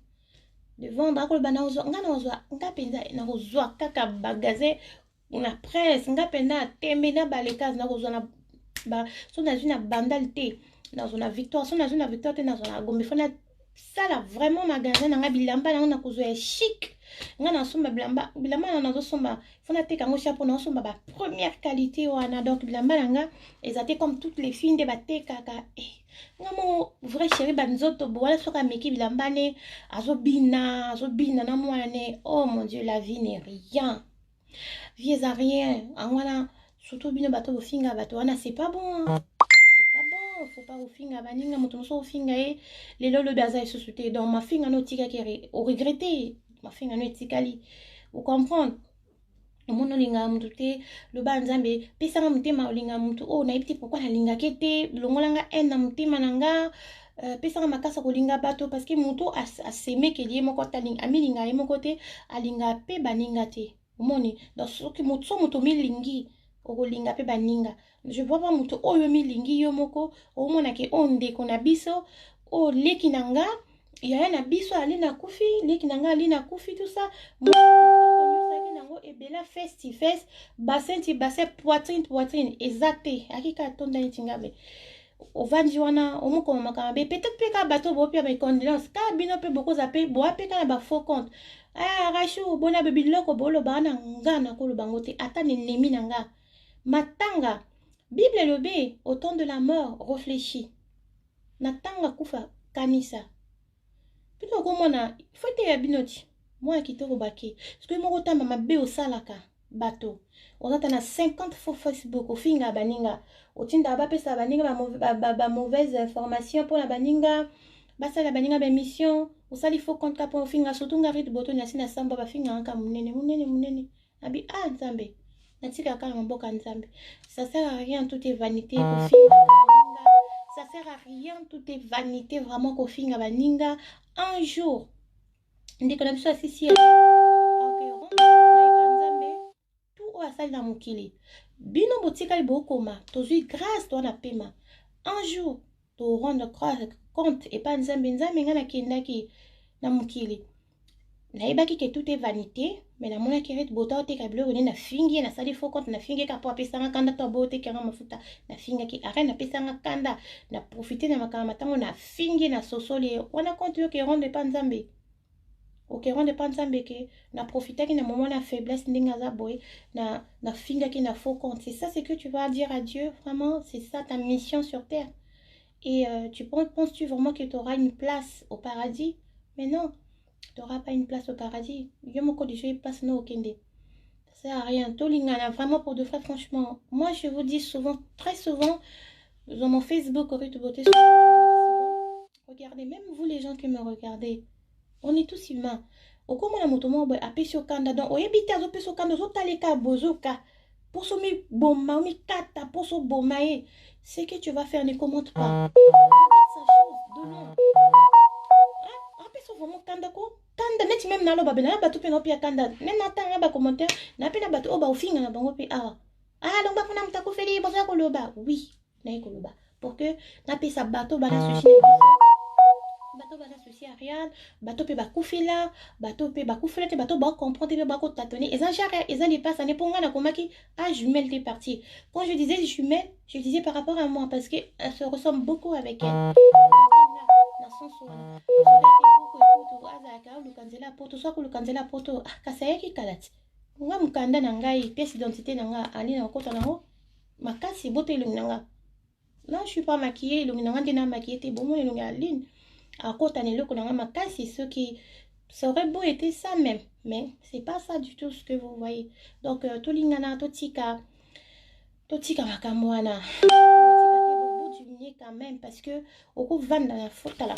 De vendre akol bana ozo nga na ozo nga penza na ozo kaka bagaze na presse nga penda tembe na balekaz na ozo na ba so na une bandalité na zona victoire so na une victoire te na zona gombe fona ça là vraiment magasin na nga bilamba na kozo ya chic nga na somba bilamba na zo somba fona te kango chapeau na somba ba première qualité wana donc bilamba nga ezate comme toutes les filles de batte kaka nga mo vrai chéri banzoto boala soka meki bilamba ne azobina na mwana ne. Oh mon dieu, la vie n'est rien, vie est rien angwana surtout bino bato bofinga bato wana c'est pas bon hein. Faut pas ofinga baninga moto moso ofinga les lolo baza et société donc ma finga no tika kere au regretter ma finga no etikali vous comprendre mono linga mutu te le banzambe pesa nga mutema linga mutu na ipti pourquoi na linga kete longolanga na mutema nanga pesa nga makasa ko linga bato parce que mutu a seme ke lié moko talinga ami linga moko te alinga pe baninga te moni donc soki mutu milingi okolinga pe baninga. Je vois pas mutu oyo milingi yo moko o mona ke ondeko na biso o leki nanga ya na biso ali na kufi leki nanga ali na kufi tout ça mo yo nango e bela festi bassin poitrine exacte akika tonda ntingabe o vandi wana o moko makamabe peut-être pe ka bato bo pia mes condoléances ka bino pe boko zape bo pe ka ba faux compte rashu bona bebi loko bolo bana ngana ko lo bangote ata nemi nanga matanga. Bible lobe au temps de la mort réfléchis. Natanga kufa kanisa. Pito komona faut te ya binoti. Moi kitoko baki. Parce que moko tamba mabe o salaka bato. Ozata na 50 faux Facebook o finga baninga. Otinda ba pesa baninga ba mauvaise information pour la baninga. Basa la baninga ba mission. Osali faux compte ka pour finga surtout ngari de boto na sina samba ba finga anka munene. Abi nzambe. Ça sert à rien, tout est vanité. Ça sert à rien, tout est vanité. Vraiment, qu'au fin baninga. Un jour, dès qu'on a besoin ici, tout au salle dans mon kili. Bino botika le bokoma. Tozu grâce toi na pema. Un jour, tu rendre compte et pas nzambe ngana kindaki na mukili. Naibaki que tout est vanité, mais la mona keret bota te kablo na fingi na sali faux compte na fingi ka po apesanga kanda to bote kanga mafuta na finga ki arena na pesanga kanda na profiter na makama tango na fingi na sosoli wana compte yo ke ronde pas nzambe. OK ronde pas nzambe ke na profiter ki na moment na faiblesse ndinga za boy na finga ki na faux compte. C'est ça ce que tu vas dire à Dieu vraiment, c'est ça ta mission sur terre. Et penses-tu vraiment que tu auras une place au paradis? Mais non. Tu n'auras pas une place au paradis. Yo moko de jeu passe no okende. Ça sert à rien. Tolingana vraiment pour de vrai franchement. Moi je vous dis souvent, très souvent, dans mon Facebook Orito Beauté, regardez même vous les gens qui me regardez. On est tous humains. Au comment la motomo a pesio kanda donc o ebite azo pesio kanda zo taleka bozoka. Pour so mi bomba mi kata pour so bomae. C'est que tu vas faire ne commente pas. Regarde sa chose de nom. Vraiment kanda net même na lo babena na batu pe no pia kanda même na tanga ba commentaire na pe na batu o ba ofinga na bango pe donc ba fona mtako feli boza ko loba oui na ko loba pour que na pe sa bato ba na sushi bato bana souci Ariane, bato pe bakufela, bato pe bakufela te bato ba comprendre pe ba ko tâtonner. Et ça genre et ça les passe ne ponga na komaki ah jumelle t'es partie. Quand je disais jumelle, je disais par rapport à moi parce que elle se ressemble beaucoup avec elle. Na son so na. So été beaucoup poto azaka lu kanzela poto so ko lu kanzela poto kasayaki kalati. Nga mukanda na ngai pièce d'identité na nga ali na kota nango makasi bote lu nanga. Non, je suis pas maquillée. Le minanga dina maquillée t'es bon le nanga ligne. À côté de le konanga makasi ce qui ça aurait beau être ça même, mais c'est pas ça du tout ce que vous voyez. Donc to lingana to tika makamwana. Quand même parce que au coup vendre la faute là.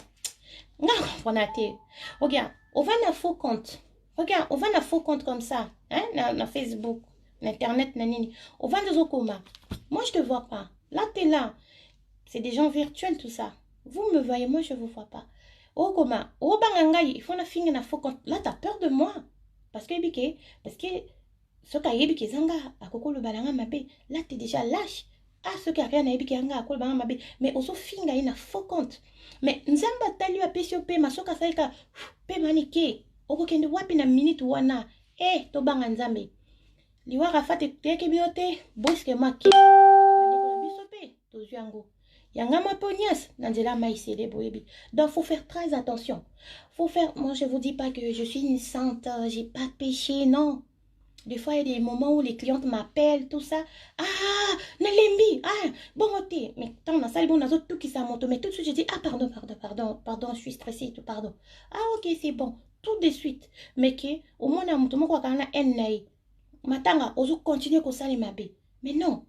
Non, on a été. Regarde, on vend un faux compte. Regarde, on vend un faux compte comme ça, hein, na Facebook, na internet, nanini. On vend des communs. Moi je te vois pas. Là t'es là. C'est des gens virtuels tout ça. Vous me voyez, moi je vous vois pas. Oh comment? Oh bangangai, il faut na finir na faux compte. Là t'as peur de moi parce que ce qu'a yébike zanga à koko le balanga mabe. Là t'es déjà lâche. Ah, ce qui a rien à yébike zanga à koko le balanga mabe. Mais aussi finga ina faux compte. Mais nzamba tali a pesio pe masoka saika pe manike. Oko kende wapi na minute wana. To banga nzambe. Liwa rafate teke biote boske maki. Ndeko biso pe to yango. Yangama pognas nanzela maïsele boyebi. Donc faut faire très attention. Faut faire moi je vous dis pas que je suis une sainte, j'ai pas de péché, non. Des fois il y a des moments où les clientes m'appellent tout ça. Ah, nalembi, bon côté, mais tant na salle bon na tout qui ça monte mais tout de suite je dis pardon, je suis stressée tout pardon. Ah OK, c'est bon, tout de suite. Mais que au moins na muto moko kana enai. Matanga ozo continuer ko sali mabe. Mais non.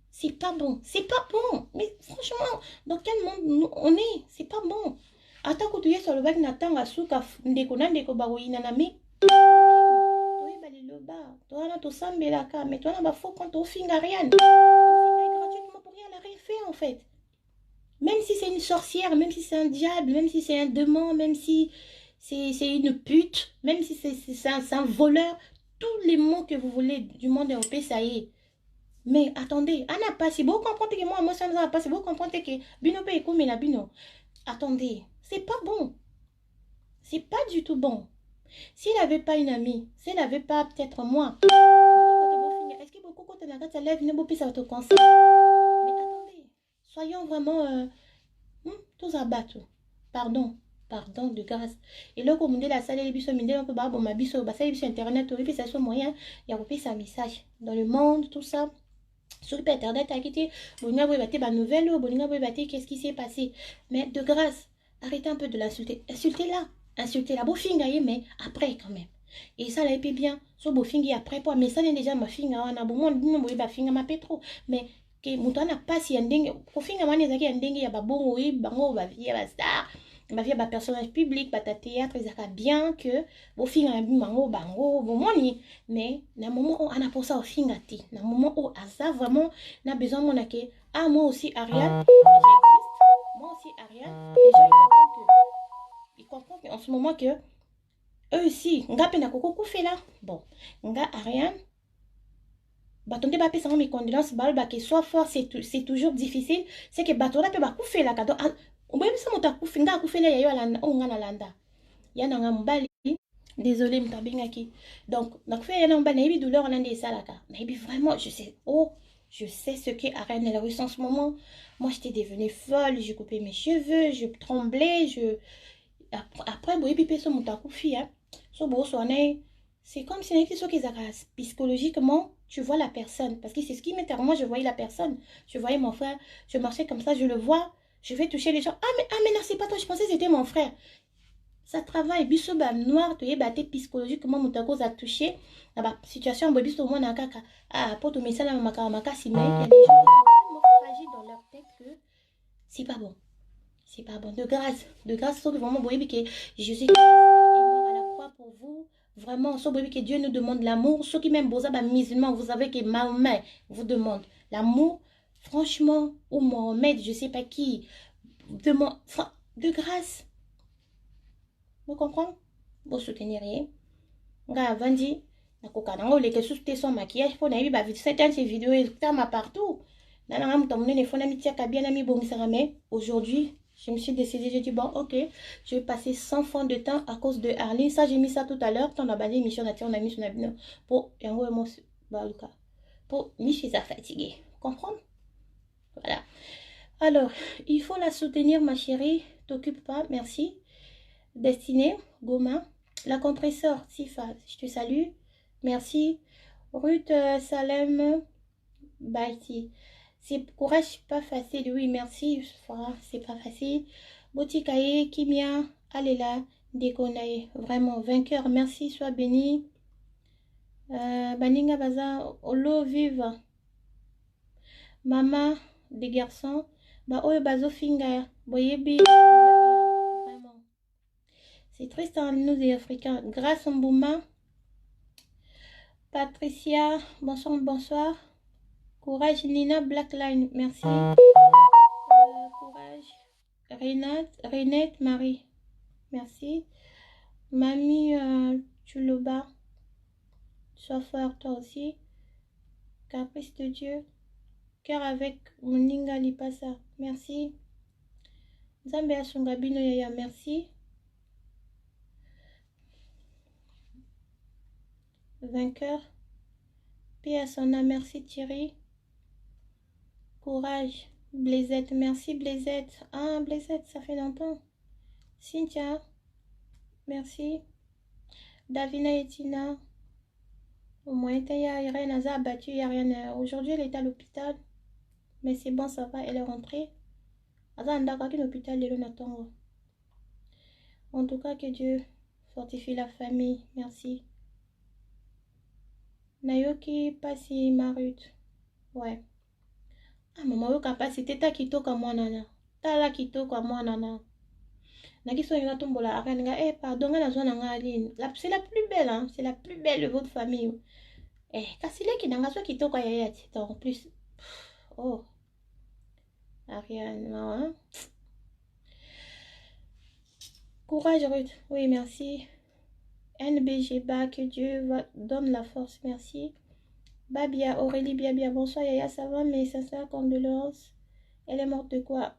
C'est pas bon. Mais franchement, dans quel monde on est? C'est pas bon. Attends que tu es sur le bac, n'attends à souka, ndeko baroïna nami. Toi, balé le bas. Toi, là, tu sens belaka. Mais toi, là, faut quand on finit rien. On finit gratuitement pour rien, elle a rien fait, en fait. Même si c'est une sorcière, même si c'est un diable, même si c'est un démon, même si c'est une pute, même si c'est un voleur, tous les mots que vous voulez du monde européen, ça y est. Mais attendez, Anna pas si vous comprenez que moi ça ne va pas si vous comprenez que bino pe comme la bino. Attendez, c'est pas bon. C'est pas du tout bon. S'il n'avait pas une amie, s'il n'avait pas peut-être moi, est-ce que beaucoup quand on a ta lèvre ne peut pas te conseiller? Mais attendez, soyons vraiment tous abattus. Pardon de grâce. Et là comme on dit la salle les biso minde on peut pas bon ma biso ba salle biso internet ou puis ça soit moyen, il y a repris un message dans le monde tout ça. Sur internet à quitter boninga boy baté ba nouvelle ou boninga boy baté qu'est-ce qui s'est passé, mais de grâce arrêtez un peu de l'insulter, insultez-la beau finga mais après quand même et ça là puis bien so beau fingi après pour mais ça n'est déjà ma finga on a bon monde non boy ba finga ma pétro mais que mutana pas si ndenge ko finga mani zaki ndenge ya ba bon oui bango ba via ba star ma vie ba personnage public ba ta théâtre ça bien que bo finga bango bo moni mais na moment où on a pour ça au finga ti na moment où à ça vraiment na besoin mon que moi aussi Ariane j'existe moi aussi Ariane les gens ils comprennent que en ce moment que eux aussi nga pena koko fait là bon nga Ariane batonde ba pesa mes condoléances balba que soit fort c'est toujours difficile c'est que batonda pe ba fait là cadeau on peut ça monta kufinga kufela yayo alanda onga na landa yana nga mbali désolé mtabingaki donc nakufela yana mbali na ibi douleur alanda esalaka na ibi vraiment je sais ce que Ariane elle ressent en ce moment. Moi j'étais devenue folle, j'ai coupé mes cheveux, je tremblais, après boy pipe so monta kufi hein so bo so c'est comme si n'était sûr qu'ils psychologiquement tu vois la personne parce que c'est ce qui m'était moi je voyais la personne, je voyais mon frère, je marchais comme ça, je le vois. Je vais toucher les gens. Ah mais non, c'est pas toi, je pensais que c'était mon frère. Ça travaille. Biso ba noir, tu es batté psychologiquement, mon cause a touché. Dans la situation, biso au moins na kaka. Pour tout message, maka si mais il y a des gens qui sont tellement fragiles dans leur tête que c'est pas bon. C'est pas bon. De grâce, sauf que vraiment, boyebi que Jésus est mort à la croix pour vous. Vraiment, sauf que Dieu nous demande l'amour. Ceux qui même bosa ba musulmans, vous savez que Mahomet vous demande l'amour. Franchement, ou Mohamed, je sais pas qui, de grâce. Vous comprenez? Vous soutenir rien. Nga vandi, na kokana ngo leke soutenir son maquillage pour na yiba certaines ces vidéos et ma partout. Na nga mutamune ne fona mitia kabia na mi bongisa mais aujourd'hui Je me suis décidée, j'ai dit, bon, ok, je vais passer 100 fois de temps à cause de Arline. Ça, j'ai mis ça tout à l'heure. On a balayé l'émission, on a mis son avenir. Pour, et en gros, moi, pour, je suis fatiguée. Comprendre? Voilà. Alors, il faut la soutenir, ma chérie. T'occupe pas, merci. Destinée, Goma. La compresseur, Sifa, je te salue. Merci. Ruth Salem, Baiti. C'est courage, pas facile. Oui, merci. C'est pas facile. Botikaye, Kimia, Alela, Dekonaye. Vraiment, vainqueur. Merci, sois béni. Baninga Baza, Olo vive. Maman des garçons. Ba Oyo Bazo Finga. Boyebi. Vraiment. C'est triste, hein, nous les Africains. Grâce Mbouma. Patricia, bonsoir, bonsoir. Courage, Nina Blackline, merci. Courage, Renette, Marie, merci. Mamie Chuloba, sois fort, toi aussi. Caprice de Dieu, cœur avec Moninga Lipasa, merci. Zambia Sungabino Yaya, merci. Vainqueur, paix à son âme, merci Thierry. Courage, Blaisette, merci Blaisette. Ah, Blaisette, ça fait longtemps. Cynthia, merci. Davina et Tina. Au moins, il y a rien à abattu, il n'y a rien. Aujourd'hui, elle est à l'hôpital. Mais c'est bon, ça va, elle est rentrée. En tout cas, que Dieu fortifie la famille. Merci. Nayoki, Passi, Marut. Ouais. Ah, maman, yo kapasi, teta kitoko moi nana. Tala kitoko moi nana. Nakiso yona tombola arenga, pardon, na zona ngaline. C'est la plus belle, hein. C'est la plus belle de votre famille. Kasile ki nanga so kitoko yaya tita en plus. Oh. Ariane, non, hein. Courage, Ruth. Oui, merci. NBG, que Dieu donne la force. Merci. Babia, Aurélie, bien, bonsoir. Yaya, ça va, mais sincère condoléances. Elle est morte de quoi?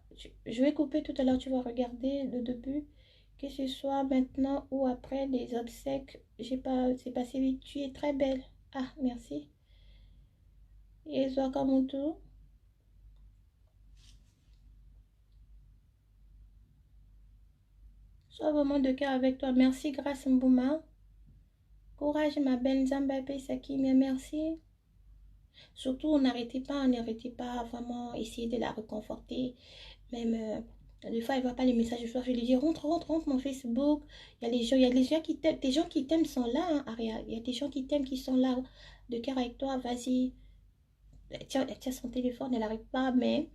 Je vais couper tout à l'heure, tu vas regarder le début. Que ce soit maintenant ou après les obsèques. C'est passé vite. Tu es très belle. Ah, merci. Et Zwakamoto. Sois vraiment de cœur avec toi. Merci, grâce Mbouma. Courage, ma belle Zambapé Sakimia, merci. Surtout, on n'arrêtait pas vraiment essayer de la réconforter. Même, des fois, elle ne voit pas les messages. Je lui dis, rentre mon Facebook. Il y a des gens qui t'aiment. Des gens qui t'aiment sont là, hein, Aria. Il y a des gens qui t'aiment, qui sont là, de cœur avec toi. Vas-y. Elle tient son téléphone, elle n'arrive pas, mais...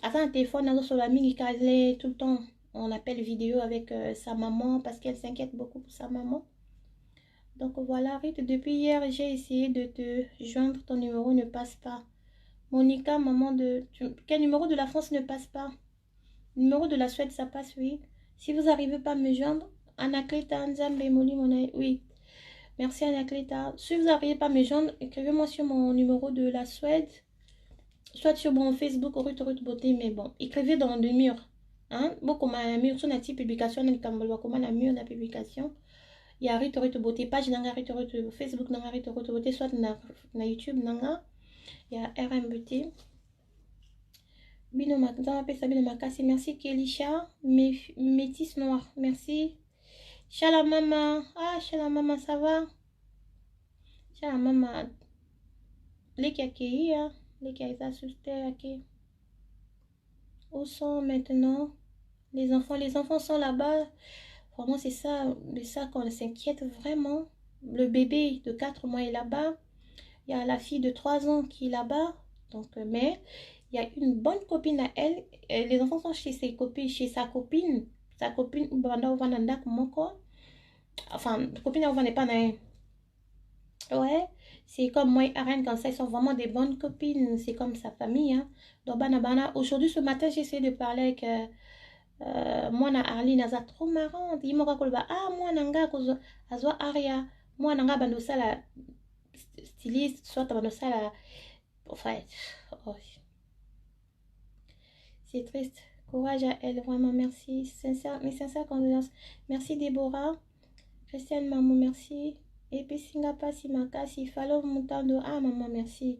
Avant un téléphone, on a sur la mini casée tout le temps. On appelle vidéo avec sa maman parce qu'elle s'inquiète beaucoup pour sa maman. Donc voilà, Rite, depuis hier, j'ai essayé de te joindre. Ton numéro ne passe pas. Monica, maman de... Quel numéro de la France ne passe pas? Le numéro de la Suède, ça passe, oui. Si vous n'arrivez pas à me joindre, Anakleta, Nzambe, Moli, Monaï, oui. Merci, Anakleta. Si vous n'arrivez pas à me joindre, écrivez-moi sur mon numéro de la Suède. Soit sur mon Facebook, Ruth Beauté, mais bon, écrivez dans le mur. Hein? Beaucoup de mur, sur la publication, comme la mur, la publication. Il y a Ruth Beauté, page nanga Ruth Facebook nanga Ruth Beauté, soit na YouTube nanga. Il y a RMBT. Bino Makasi, merci Kélisha. Métis noir, merci. Chalamama, Chalamama, ça va? Chalamama, les qui hein? Les qui a assusté, où sont maintenant les enfants? Les enfants sont là-bas. Vraiment, c'est ça, de ça qu'on s'inquiète vraiment. Le bébé de 4 mois est là-bas. Il y a la fille de 3 ans qui est là-bas. Donc, mais il y a une bonne copine à elle. Les enfants sont chez ses copines, chez sa copine. Sa copine, enfin, copine, on n'est pas naïf. Ouais, c'est comme moi et Arène, quand ça, ils sont vraiment des bonnes copines. C'est comme sa famille. Hein. Donc, aujourd'hui, ce matin, j'ai essayé de parler avec moi, Arline, elle est trop marrante. Il m'a dit, moi, nanga, azwa aria. Moi, nanga, banosa la styliste, soit banosa la. Enfin, oh. C'est triste. Courage à elle, vraiment, merci. Sincère, mes sincères condoléances. Merci Déborah. Christiane, maman, merci. Et puis, Singapore, Simakasi, Falo, Moutando. Ah, maman, merci.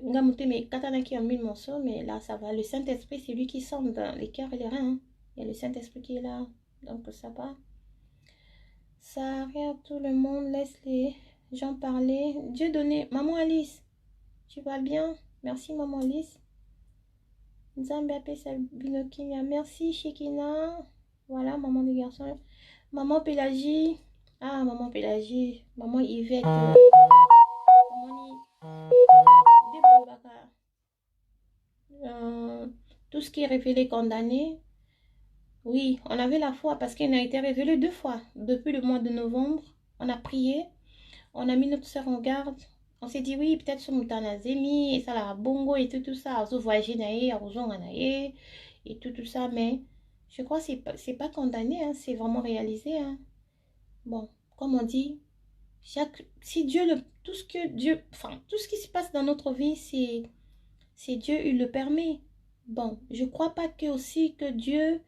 Nga monté mes katana qui ont mis le morceau, mais là, ça va. Le Saint-Esprit, c'est lui qui sonde dans les cœurs et les reins. Hein. Il y a le Saint-Esprit qui est là. Donc, ça va. Ça regarde tout le monde. Laisse les gens parler. Dieu donné. Maman Alice, tu vas bien? Merci, maman Alice. Nzambe Sabinokimia. Merci, Shekina. Voilà, maman des garçons. Maman Pélagie. Ah, maman Pélagie. Maman Yvette. Maman tout ce qui est révélé, condamné. Oui, on avait la foi parce qu'il a été révélé 2 fois. Depuis le mois de novembre, on a prié. On a mis notre soeur en garde. On s'est dit, oui, peut-être sur Moutanazemi, et ça, la bongo, et tout ça. On voyager et tout ça. Mais je crois que c'est pas condamné, hein, c'est vraiment réalisé. Hein. Bon, comme on dit, si Dieu, tout ce qui se passe dans notre vie, c'est Dieu, il le permet. Bon, je crois pas que aussi que Dieu,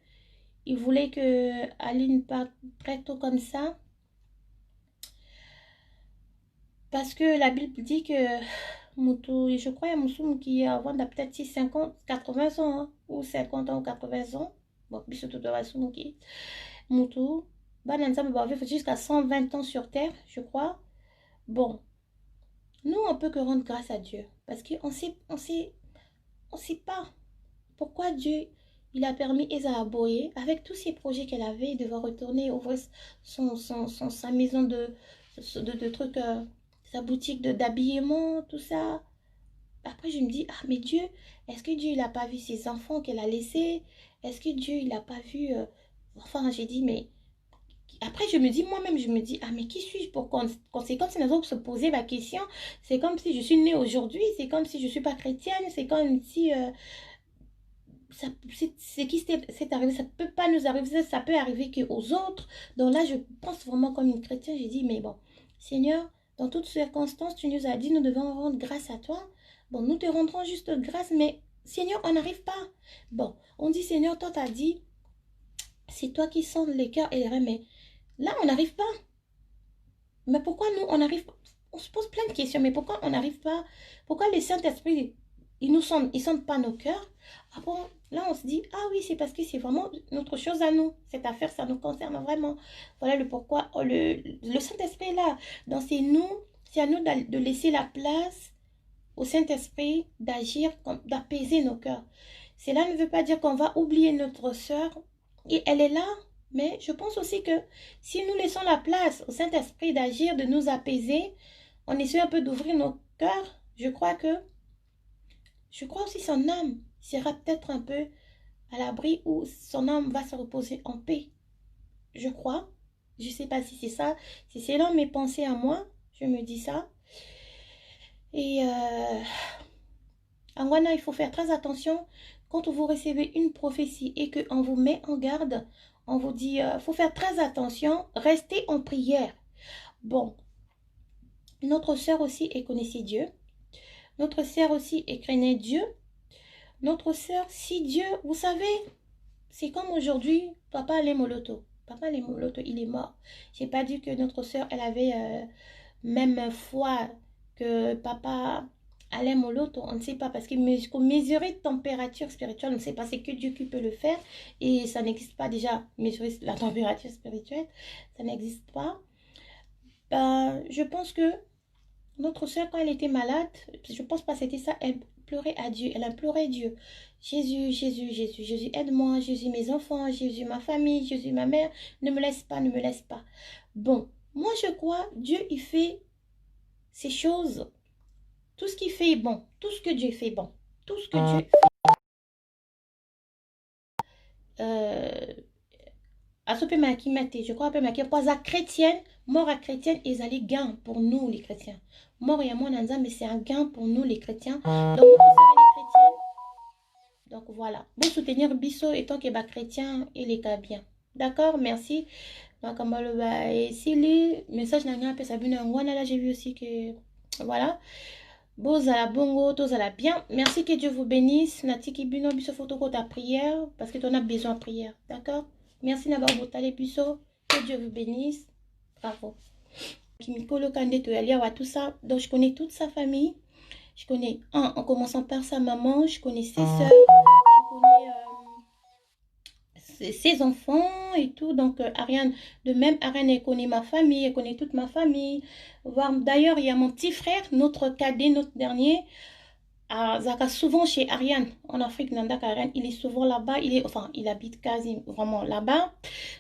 il voulait que Aline parte très tôt comme ça. Parce que la Bible dit que Moutou, je crois, il y a Moussou qui est avant peut-être 50, 80 ans, hein, ou 50 ans ou 80 ans. Bon, puis surtout de la Soumouki. Moutou, Bananza va vivre jusqu'à 120 ans sur terre, je crois. Bon, nous, on peut que rendre grâce à Dieu. Parce qu'on sait pas pourquoi Dieu, il a permis Esa Aboye, avec tous ses projets qu'elle avait, de devoir retourner ouvrir sa maison de trucs, sa boutique d'habillement, tout ça. Après, je me dis, ah, mais Dieu, est-ce que Dieu, il n'a pas vu ses enfants qu'elle a laissés? Est-ce que Dieu, il n'a pas vu... Enfin, j'ai dit, mais... Après, je me dis, moi-même, ah, mais qui suis-je pour conséquence, c'est nous se poser la question. C'est comme si je suis née aujourd'hui, c'est comme si je ne suis pas chrétienne, c'est comme si... c'est qui c'est arrivé, ça peut pas nous arriver, ça peut arriver qu'aux autres. Donc là, je pense vraiment comme une chrétienne, j'ai dit, mais bon, Seigneur, dans toutes circonstances, tu nous as dit, nous devons rendre grâce à toi. Bon, nous te rendrons juste grâce, mais Seigneur, on n'arrive pas. Bon, on dit, Seigneur, toi, t'as dit, c'est toi qui sondes les cœurs et les reins, mais là, on n'arrive pas. Mais pourquoi nous, on n'arrive pas? On se pose plein de questions, mais pourquoi on n'arrive pas? Pourquoi le Saint-Esprit, il sonde pas nos cœurs? Ah bon, là, on se dit, ah oui, c'est parce que c'est vraiment notre chose à nous. Cette affaire, ça nous concerne vraiment. Voilà le pourquoi. Oh, le Saint-Esprit est là. Donc, c'est à nous de laisser la place au Saint-Esprit d'agir, d'apaiser nos cœurs. Cela ne veut pas dire qu'on va oublier notre sœur. Et elle est là. Mais je pense aussi que si nous laissons la place au Saint-Esprit d'agir, de nous apaiser, on essaie un peu d'ouvrir nos cœurs. Je crois aussi son âme sera peut-être un peu à l'abri, où son âme va se reposer en paix. Je crois. Je ne sais pas si c'est ça. Si c'est là mes pensées à moi, je me dis ça. Et Angwana, il faut faire très attention. Quand vous recevez une prophétie et qu'on vous met en garde, on vous dit, faut faire très attention, restez en prière. Bon, notre sœur aussi, elle connaissait Dieu. Notre sœur aussi, elle craignait Dieu. Notre sœur, si Dieu, vous savez, c'est comme aujourd'hui, papa allait Moloto. Papa allait Moloto, il est mort. J'ai pas dit que notre sœur, elle avait même foi que papa allait Moloto. On ne sait pas, parce que mesurer température spirituelle, on ne sait pas, c'est que Dieu qui peut le faire. Et ça n'existe pas déjà, mesurer la température spirituelle, ça n'existe pas. Je pense que notre soeur, quand elle était malade, je pense pas que c'était ça, elle pleurait à Dieu, elle implorait Dieu. Jésus, Jésus, Jésus, Jésus, aide-moi, Jésus, mes enfants, Jésus, ma famille, Jésus, ma mère, ne me laisse pas, ne me laisse pas. Bon, moi je crois, Dieu, il fait ces choses, tout ce qu'il fait est bon, tout ce que Dieu fait est bon, tout ce que Dieu fait. Je crois que pas à chrétienne, mort à chrétienne, ils allaient gain pour nous les chrétiens. Mort et à mon anza, mais c'est un gain pour nous les chrétiens. Donc, nous sommes les chrétiens. Donc voilà. Vous soutenir Bisso étant que chrétien et les cas bien. D'accord, merci. Donc, et si les messages n'ont pas sabine en là, j'ai vu aussi que voilà. Bozala bongo, tozala bien. Merci, que Dieu vous bénisse. Natiki bino biso photo ta prière parce que tu en as besoin de prière. D'accord? Merci d'avoir voté biso. Que Dieu vous bénisse. Bravo. Kimikolo Kande Toyalia, tout ça. Donc je connais toute sa famille. Je connais en commençant par sa maman, je connais ses soeurs, je connais ses enfants et tout. Donc Ariane, de même, Ariane, elle connaît ma famille, elle connaît toute ma famille. D'ailleurs, il y a mon petit frère, notre cadet, notre dernier, Zaka, souvent chez Ariane, en Afrique, Nanda Ariane, il est souvent là-bas, il habite quasi vraiment là-bas.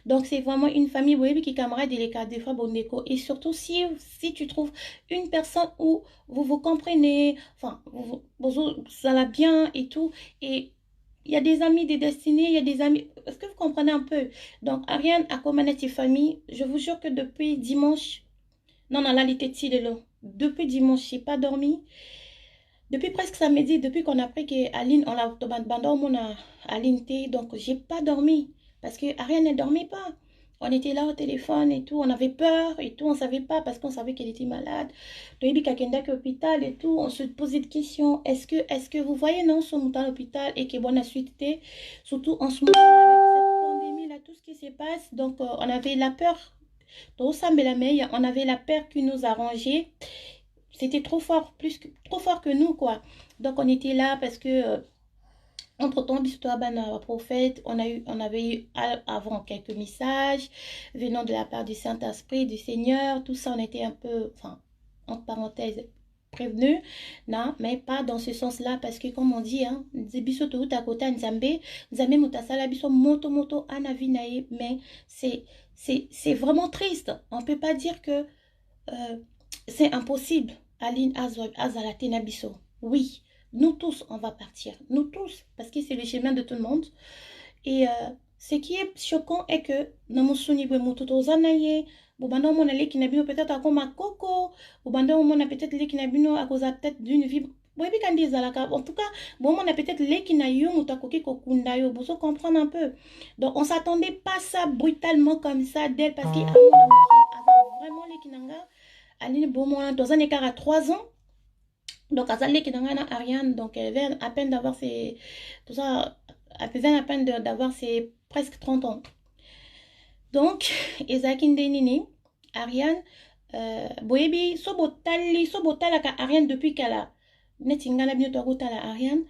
Donc, c'est vraiment une famille, oui, qui camarade des cas des fois, Bondeko. Et surtout, si tu trouves une personne où vous vous comprenez, enfin, ça va bien et tout, et il y a des amis des destinées, il y a des amis, est-ce que vous comprenez un peu? Donc, Ariane a commandé ses familles, je vous jure que depuis dimanche, non, la l'été depuis dimanche, je n'ai pas dormi. Depuis presque samedi, depuis qu'on a appris qu'Aline, on l'a Aline, donc j'ai pas dormi. Parce que Ariane ne dormait pas. On était là au téléphone et tout, on avait peur et tout, on savait pas parce qu'on savait qu'elle était malade. Donc, il y a à l'hôpital et tout, on se posait des questions. Est-ce que vous voyez, non, son montant à l'hôpital et que bonne suite, surtout en ce moment avec cette pandémie là, tout ce qui se passe. Donc, on avait la peur. Donc, on avait la peur qui nous a rangés. C'était trop fort, trop fort que nous, quoi. Donc, on était là parce que, entre-temps, l'histoire d'un prophète, on avait eu avant quelques messages venant de la part du Saint-Esprit, du Seigneur. Tout ça, on était un peu, enfin, entre parenthèses, prévenus, non, mais pas dans ce sens-là, parce que, comme on dit, hein, mais c'est vraiment triste. On ne peut pas dire que c'est impossible. Aline Azalate Nabiso. Oui, nous tous, on va partir. Nous tous, parce que c'est le chemin de tout le monde. Et ce qui est choquant est que Namusuni Bemututo Zanaye, Boubanda Mona Lekinabino peut-être à comme Coco, Boubanda Mona peut-être Lekinabino à cause peut-être d'une vie. En tout cas, bon, on a peut-être Lekinayo, Mutakoki Kokundayo, vous comprenez un peu. Donc, on ne s'attendait pas ça brutalement comme ça d'elle, parce qu'il y a vraiment Lekinanga. Aline Beaumont, dans un écart à 3 ans. Donc, Azalé qui est Ariane, donc elle vient à peine d'avoir ses. Tout ça, elle vient à peine d'avoir ses presque 30 ans. Donc, Ezakin Denini, Ariane, Boyebi, Sobotali, ka Ariane depuis qu'elle a. Netingala la Ariane.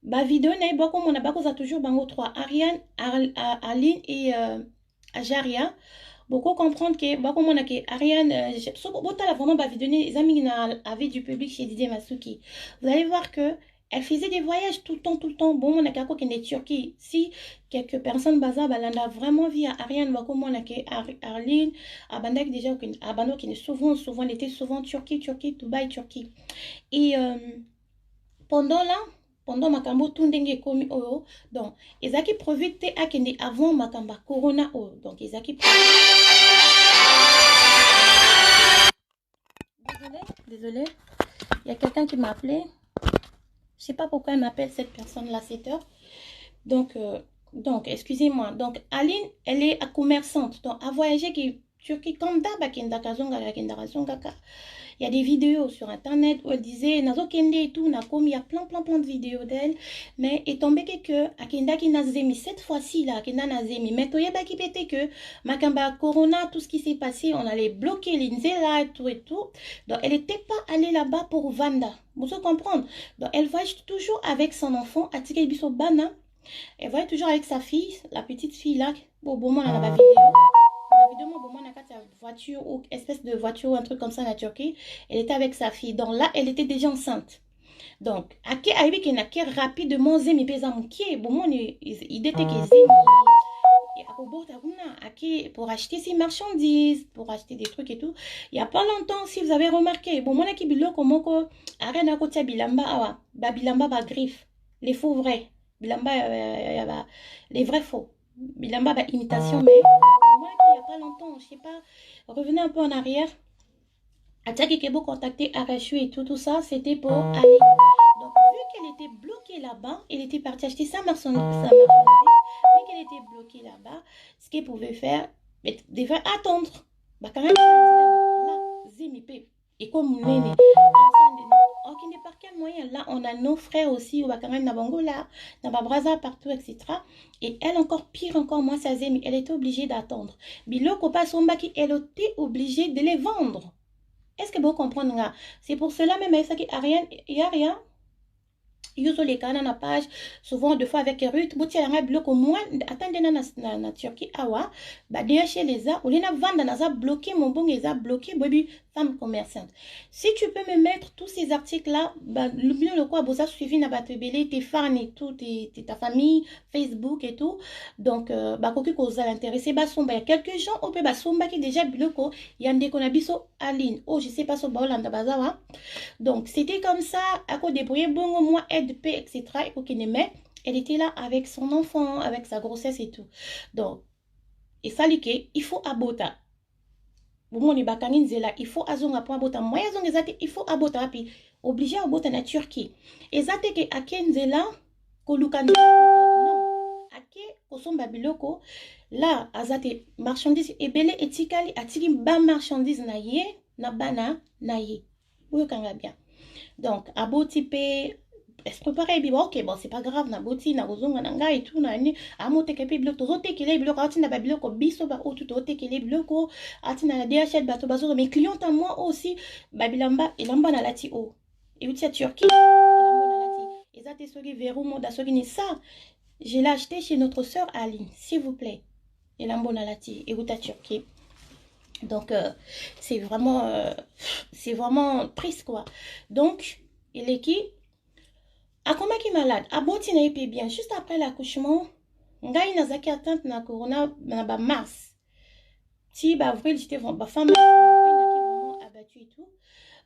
Ba vidéo, n'est pas comme on a pas toujours bango 3. Ariane, Aline et Ajaria. Beaucoup comprendre que comme on a que Ariane vraiment les amis avait du public chez Didier Masuki. Vous allez voir que elle faisait des voyages tout le temps. Bon, on a qu'à quoi qu'elle est Turquie. Si quelques personnes bazar balanda vraiment via Ariane, comme on a que Arline, Abandak déjà Abano qui est souvent elle était souvent Turquie, Dubaï, Turquie. Et pendant makambo tundenge komi oyo, donc ezaki prévu te akende avant makamba corona oyo, donc ezaki désolé, il y a quelqu'un qui m'a appelé, je sais pas pourquoi elle m'appelle cette personne là 7 heures, donc excusez-moi. Donc Aline, elle est commerçante, donc à voyager qui Turquie comme d'habitude, il y a des vidéos sur internet où elle disait Nazo Kende et tout, il y a plein de vidéos d'elle, mais est tombé que Akenda qui nazemi cette fois-ci là, Akenda nazemi, mais toye ba qui pétait que Makamba Corona, tout ce qui s'est passé, on allait bloquer l'Inzela et tout. Donc elle n'était pas allée là-bas pour Vanda. Vous pouvez comprendre. Donc elle voyage toujours avec son enfant, Atike Biso Bana. Elle voyage toujours avec sa fille, la petite fille là, bon moment on a la vidéo. Voiture ou espèce de voiture ou un truc comme ça en Turquie, elle était avec sa fille. Donc là, elle était déjà enceinte. Donc, aki aibi qui n'a que rapidement zemi pesa mukie, bon mon il était que zemi pour acheter ses marchandises, pour acheter des trucs et tout. Il y a pas longtemps, si vous avez remarqué, bon mon aki bilo comment ko arena ko tia bilamba awa, ba bilamba ba griffe, les faux vrais, bilamba les vrais faux, bilamba ba imitation mais il y a pas longtemps, je sais pas, revenez un peu en arrière. Ataki Kebo contacté Arachu et tout ça, c'était pour aller. Donc, vu qu'elle était bloquée là-bas, elle était partie acheter sa marchandise. Vu qu'elle était bloquée là-bas, ce qu'elle pouvait faire, elle devait attendre. Bah, quand même, là, Zimipe. Et comme nene, ok, par quel moyen? Là, on a nos frères aussi, au Bakanga, Nabangola, Nababraza, partout, etc. Et elle, encore pire, encore moins, sa zémi, elle était obligée d'attendre. Biloko pas son baki, elle était obligée de les vendre. Est-ce que vous comprenez? C'est pour cela même, il n'y a rien. Yuzo les canaux na page, souvent deux fois avec Ruth, bouti à bloc au moins, attendez na Turquie, awa, bah chez les a, ou les na vendre na bloqué, mon bon, les a bloqué, baby, femme commerçante. Si tu peux me mettre tous ces articles-là, bah, le quoi, vous a suivi na batebele, tes fans et tout, ta famille, Facebook et tout, donc, bah, quoi que vous a l'intéressé, bah, son, bah, il y a quelques gens, au peu, bah, son, bah, qui déjà bloqué, il y a un déconabiso, Aline, oh, je sais pas, son, bah, Olanda, bazawa. Donc, c'était comme ça, à cause des bruits, bon, moi, aide, paix, etc. Et pour qu'il aimait, elle était là avec son enfant, avec sa grossesse et tout. Donc, et ça, il faut abota. Bon, on est bakangin zela, il faut azonga pour abota. Moi, azonga zate, il faut abota. Puis, obligé abota na Turquie. Et zate ke aken zela, kolukan non. Ake, kosomba biloko, là, azate, marchandise, ebele, etikali, atiki ba marchandise na ye, na bana, na ye. Oui, quand bien. Donc, aboti pe, est-ce que pareil, ok, bon, c'est pas grave, na boti, na rozonga, nanga et tout, na ni, amote kepe bilo, tozote kele bilo, ati na babilo ko biso ba otu tozote kele bilo ko, ati na la DHL bato bazo, mes clients à moi aussi, babilamba, elamba na lati o. Et uti à Turquie, elamba na lati. Et ça te sogi verrou moda sogi ni ça. Je l'ai acheté chez notre sœur Aline, s'il vous plaît. Elamba na lati, et uti à Turquie. Donc, c'est vraiment triste, quoi. Donc, il est qui? A comment qui est malade? A boti na épée bien. Juste après l'accouchement, ngai na zaki atteinte na corona na ba mars. Si, ba avril, j'étais ba fin mars, vraiment abattu et tout.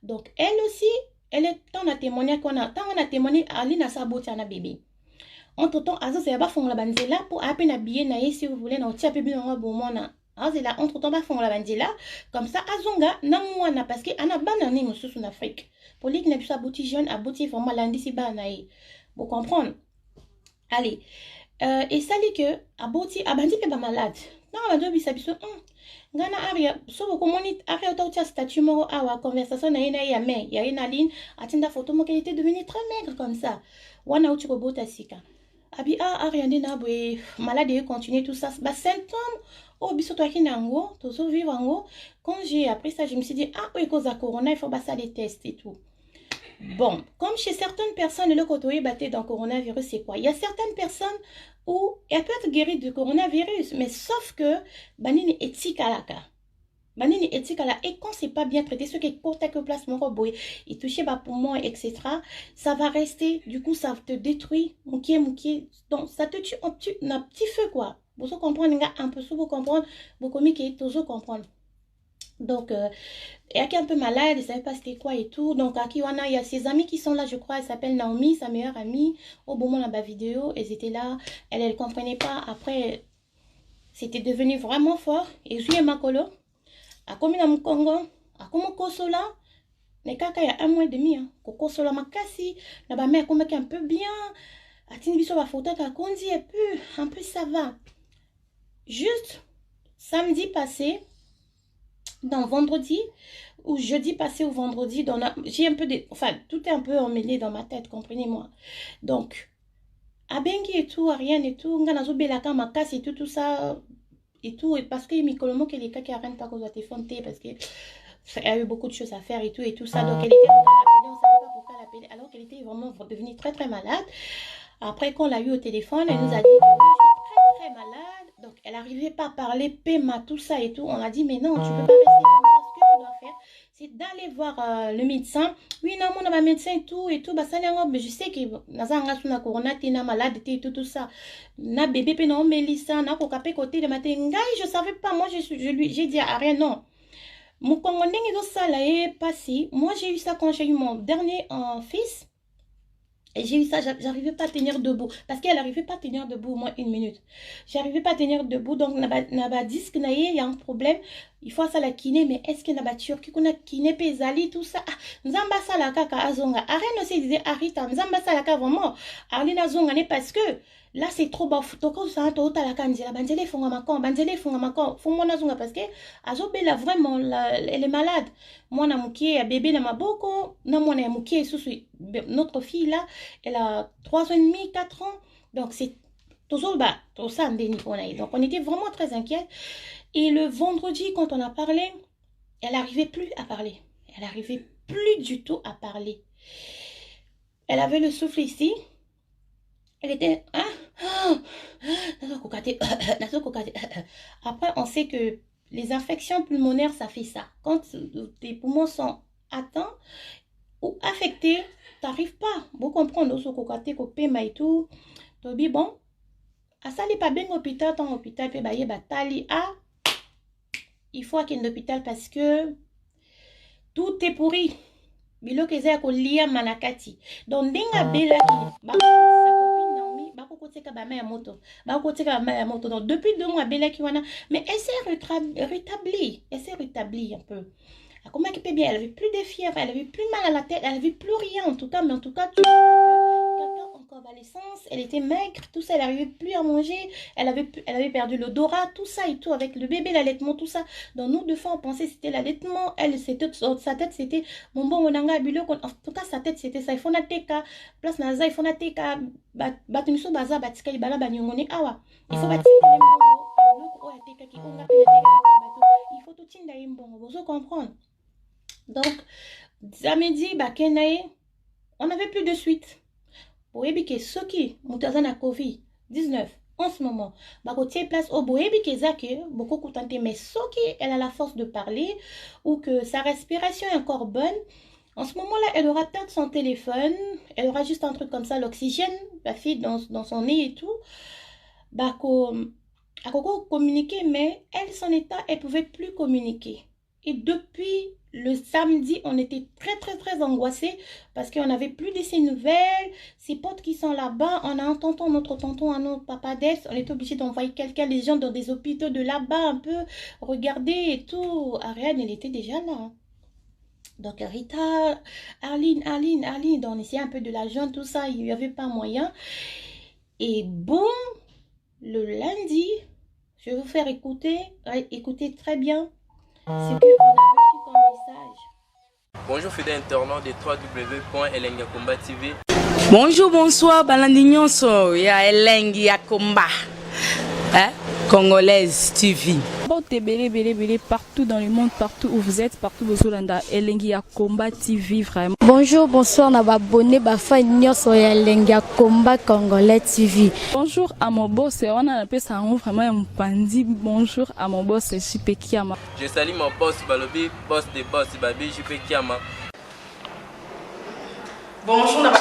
Donc, elle aussi, elle est tant à témoigner qu'on a, tant on a témoigné, Aline a sa boti na bébé. Entre temps, Azo, c'est pas fond la banzela pour à peine habiller na si vous voulez, na tia bébé na bon mona. C'est là, entre temps, font la bandila. Comme ça, Azonga, n'a parce que Anna banani, monsieur, en Afrique. Pour lui qui n'a plus abouti jeune, abouti vraiment lundi, si banaï. Vous comprenez? Allez. Et ça dit que, abouti, abandi, pas malade. Non, on va dire, bisabiso, Gana aria, so comment on aria autant statut moro awa conversation na ina ya mais ya ina ligne atinda photo mo qu'elle était devenue très maigre comme ça. Wana uti robota sika. Abi aria ndina bwe malade et continuer tout ça. Bah symptômes oh biso toi qui nango, tozo vivre ango. Quand j'ai appris ça, je me suis dit oui cause à corona, il faut passer des tests et tout. Bon, comme chez certaines personnes, le côté batté dans le coronavirus, c'est quoi? Il y a certaines personnes où elle peut être guérie du coronavirus, mais sauf que banini éthique à la cas. Banini éthique à la et quand c'est pas bien traité, ce qui est pour ta place mon robot, il touche pas pour moi, etc. Ça va rester, du coup, ça te détruit, moukié. Donc, ça te tue un petit feu, quoi. Vous comprenez, un peu sous vous comprendre, vous communiquez, toujours comprendre. Donc, et qui est un peu malade, elle ne savait pas c'était quoi et tout. Donc, Akiwana, il y a ses amis qui sont là, je crois. Elle s'appelle Naomi, sa meilleure amie. Au bon moment, la vidéo, elles étaient là. Elle ne comprenait pas. Après, c'était devenu vraiment fort. Et je suis ma colo. A comme dans mon Congo, a comme Kosola. Mais quand il y a 1 mois et demi, Kosola m'a cassé. La mère, comme un peu bien. A Tinibiso, la photo, a condi un peu ça va. Juste, samedi passé. Dans vendredi ou jeudi passé ou vendredi, j'ai un peu de... Enfin, tout est un peu emmêlé dans ma tête, comprenez-moi. Donc, à Bengi et tout, à rien et tout, Nganazo Belaka, ma casse et tout ça, et tout, et parce que Mikolomo, que les cas qui arrêtent pas qu'on doit téfonter, parce que elle a eu beaucoup de choses à faire et tout ça. Donc, elle était en train d'appeler, on savait pas pourquoi l'appeler, alors qu'elle était vraiment devenue très très malade. Après, quand on l'a eu au téléphone, elle nous a dit que oui, je suis très très malade. Donc, elle n'arrivait pas à parler, PMA, tout ça et tout. On a dit, mais non, tu ne peux pas rester comme ça. Ce que tu dois faire, c'est d'aller voir le médecin. Oui, non, mon médecin et tout. Bah, ça, mais je sais que na corona, tu es malade et tout ça. Na bébé, non, Mélissa, na kokapé côté de matin. Je ne savais pas. Moi, j'ai dit à rien, non. Mon Congolais, ça l'a passé. Moi, j'ai eu ça quand j'ai eu mon dernier fils. Et j'ai eu ça, j'arrivais pas à tenir debout. Parce qu'elle n'arrivait pas à tenir debout au moins 1 minute. J'arrivais pas à tenir debout. Donc, il y a un problème. il faut ça la kiné, mais est-ce qu'il y a la Turquie qu'on a kiné pesali tout ça? Nzamba sala kaka azonga. Arène aussi disait Arita, Nzamba sala kaka vraiment. Arlina zonga n'est parce que là c'est trop bas. Toko ça to ta la kanzela banzele fonga makon, banzele fonga makon. Faut moi zonga parce que azo bela vraiment elle est malade. Moi na mukie a bébé na maboko, na moi na mukie sous notre fille là, elle a 3 ans et demi, 4 ans. Donc c'est toujours bas, tout ça donc on était vraiment très inquiets. Et le vendredi, quand on a parlé, elle n'arrivait plus à parler. Elle n'arrivait plus du tout à parler. Elle avait le souffle ici. Elle était... Après, on sait que les infections pulmonaires, ça fait ça. Quand tes poumons sont atteints ou affectés, tu n'arrives pas. Vous comprenez, et tout. Bon, à ça, pas bien hôpital, ton hôpital, il faut qu'il y ait un hôpital parce que tout est pourri. Bilo keza ko lia manakati. Donc denga bela ki ba sa copine Naomi ba ko koteka ba ma moto. Ba ko koteka ba ma moto. Donc depuis 2 mois bela ki wana, mais elle s'est rétablie. Elle s'est rétablie un peu. Comment elle peut bien, elle avait plus de fièvre, elle avait plus mal à la tête, elle avait plus rien en tout cas, mais en tout cas tu vois que en convalescence, elle était maigre, tout ça, elle n'arrivait plus à manger, elle avait perdu l'odorat, tout ça et tout avec le bébé, l'allaitement, tout ça. Donc nous 2 fois on pensait c'était l'allaitement, elle c'était sa tête c'était bon onanga bilo, en tout cas sa tête c'était ça, il faut na teka place naza, il faut na teka batuniso baza batika ibala banyongone awa. Il faut batika lembo, il faut tout tinda imbongo, vous comprendre. Donc, samedi, on n'avait plus de suite. Pour éviter ceux qui ont Covid-19 en ce moment, place au beaucoup contenté, mais ceux qui elle a la force de parler ou que sa respiration est encore bonne, en ce moment-là, elle aura peut-être son téléphone, elle aura juste un truc comme ça, l'oxygène, la fille dans son nez et tout. Elle communiquer, mais elle, son état, elle pouvait plus communiquer. Et depuis le samedi, on était très angoissés parce qu'on n'avait plus de ses nouvelles. Ses potes qui sont là-bas, on a un tonton, notre tonton, un autre papa d'Est. On était obligé d'envoyer quelqu'un, les gens dans des hôpitaux de là-bas, un peu regarder et tout. Ariane, elle était déjà là. Donc Rita, Arline, donc on essayait un peu de l'argent, tout ça, il n'y avait pas moyen. Et boum, le lundi, je vais vous faire écouter très bien ce qu'on a reçu comme message.
Bonjour fidèles internautes de www.elengiakomba TV.
Bonjour, bonsoir, balandi nyonso ya Elengi ya Komba, Congolaise TV.
Belé, partout dans le monde, partout où vous êtes, partout où vous êtes, Elengi ya Komba TV, vraiment.
Bonjour, bonsoir, na abonné bafa nyonso ya Elengi ya Komba Congolais TV.
Bonjour à mon boss, on a appelé ça vraiment un pandi. Bonjour à mon boss, JP Kiama.
Je salue mon boss Balobi, boss de boss Babi, JP Kiama.
Bonjour, na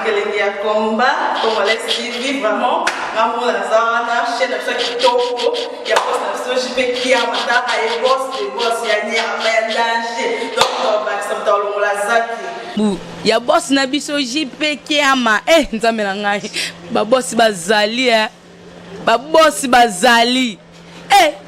Elengi ya Komba Congolais TV, vraiment. Maman la zana, chaîne de chaque topo, il y a boss de JP Kiama, et boss de boss, il y a ni à danger. Donc, ça me donne la zaki. Ya boss na biso JP Kiama, nzambe na ngai. Ba boss bazali, ba boss bazali.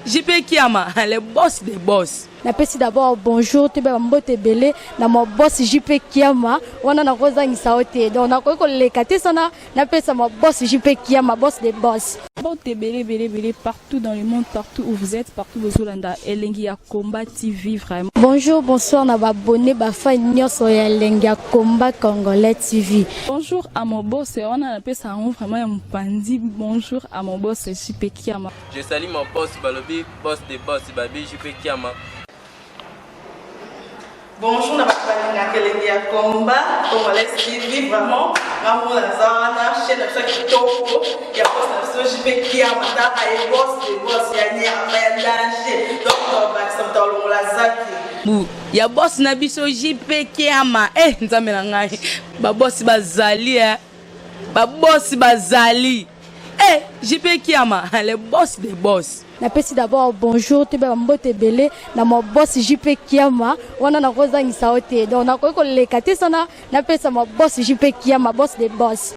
JP Kiama, le boss des boss.
Napesi d'abord bonjour, tu vas mbote belé, na mon boss JP Kiama, on a na kozangisa ote. Donc na ko lekate sana, napesa mon boss JP Kiama, boss des boss.
Belé, partout dans le monde, partout où vous êtes, partout où vous êtes, Elengi ya Komba TV, vraiment.
Bonjour, bonsoir, na abonné bafa nyonso ya Elengi ya Komba Congolais TV.
Bonjour à mon boss, on a appelé ça vraiment un pandi. Bonjour à mon boss, JP Kiama.
Je salue mon boss Balobi, boss de boss Babi, JP Kiama.
Bonjour, na Elengi ya Komba Congolais TV, vraiment. Maman la zana, chaîne de chaque topo, il y a boss de JP Kiama, et boss de boss, il y a ni à danger. Donc, ça me donne la zaki. Ya boss na biso JP Kiama, nzambe na ngai. Ba boss bazali, ba boss bazali. JP Kiama, le boss des boss.
Napesi d'abord bonjour, tu vas mbote belé, na mon boss JP Kiama, on a na kozangisa ote. Donc na ko lekate sana, napesa mon boss JP Kiama, boss des boss.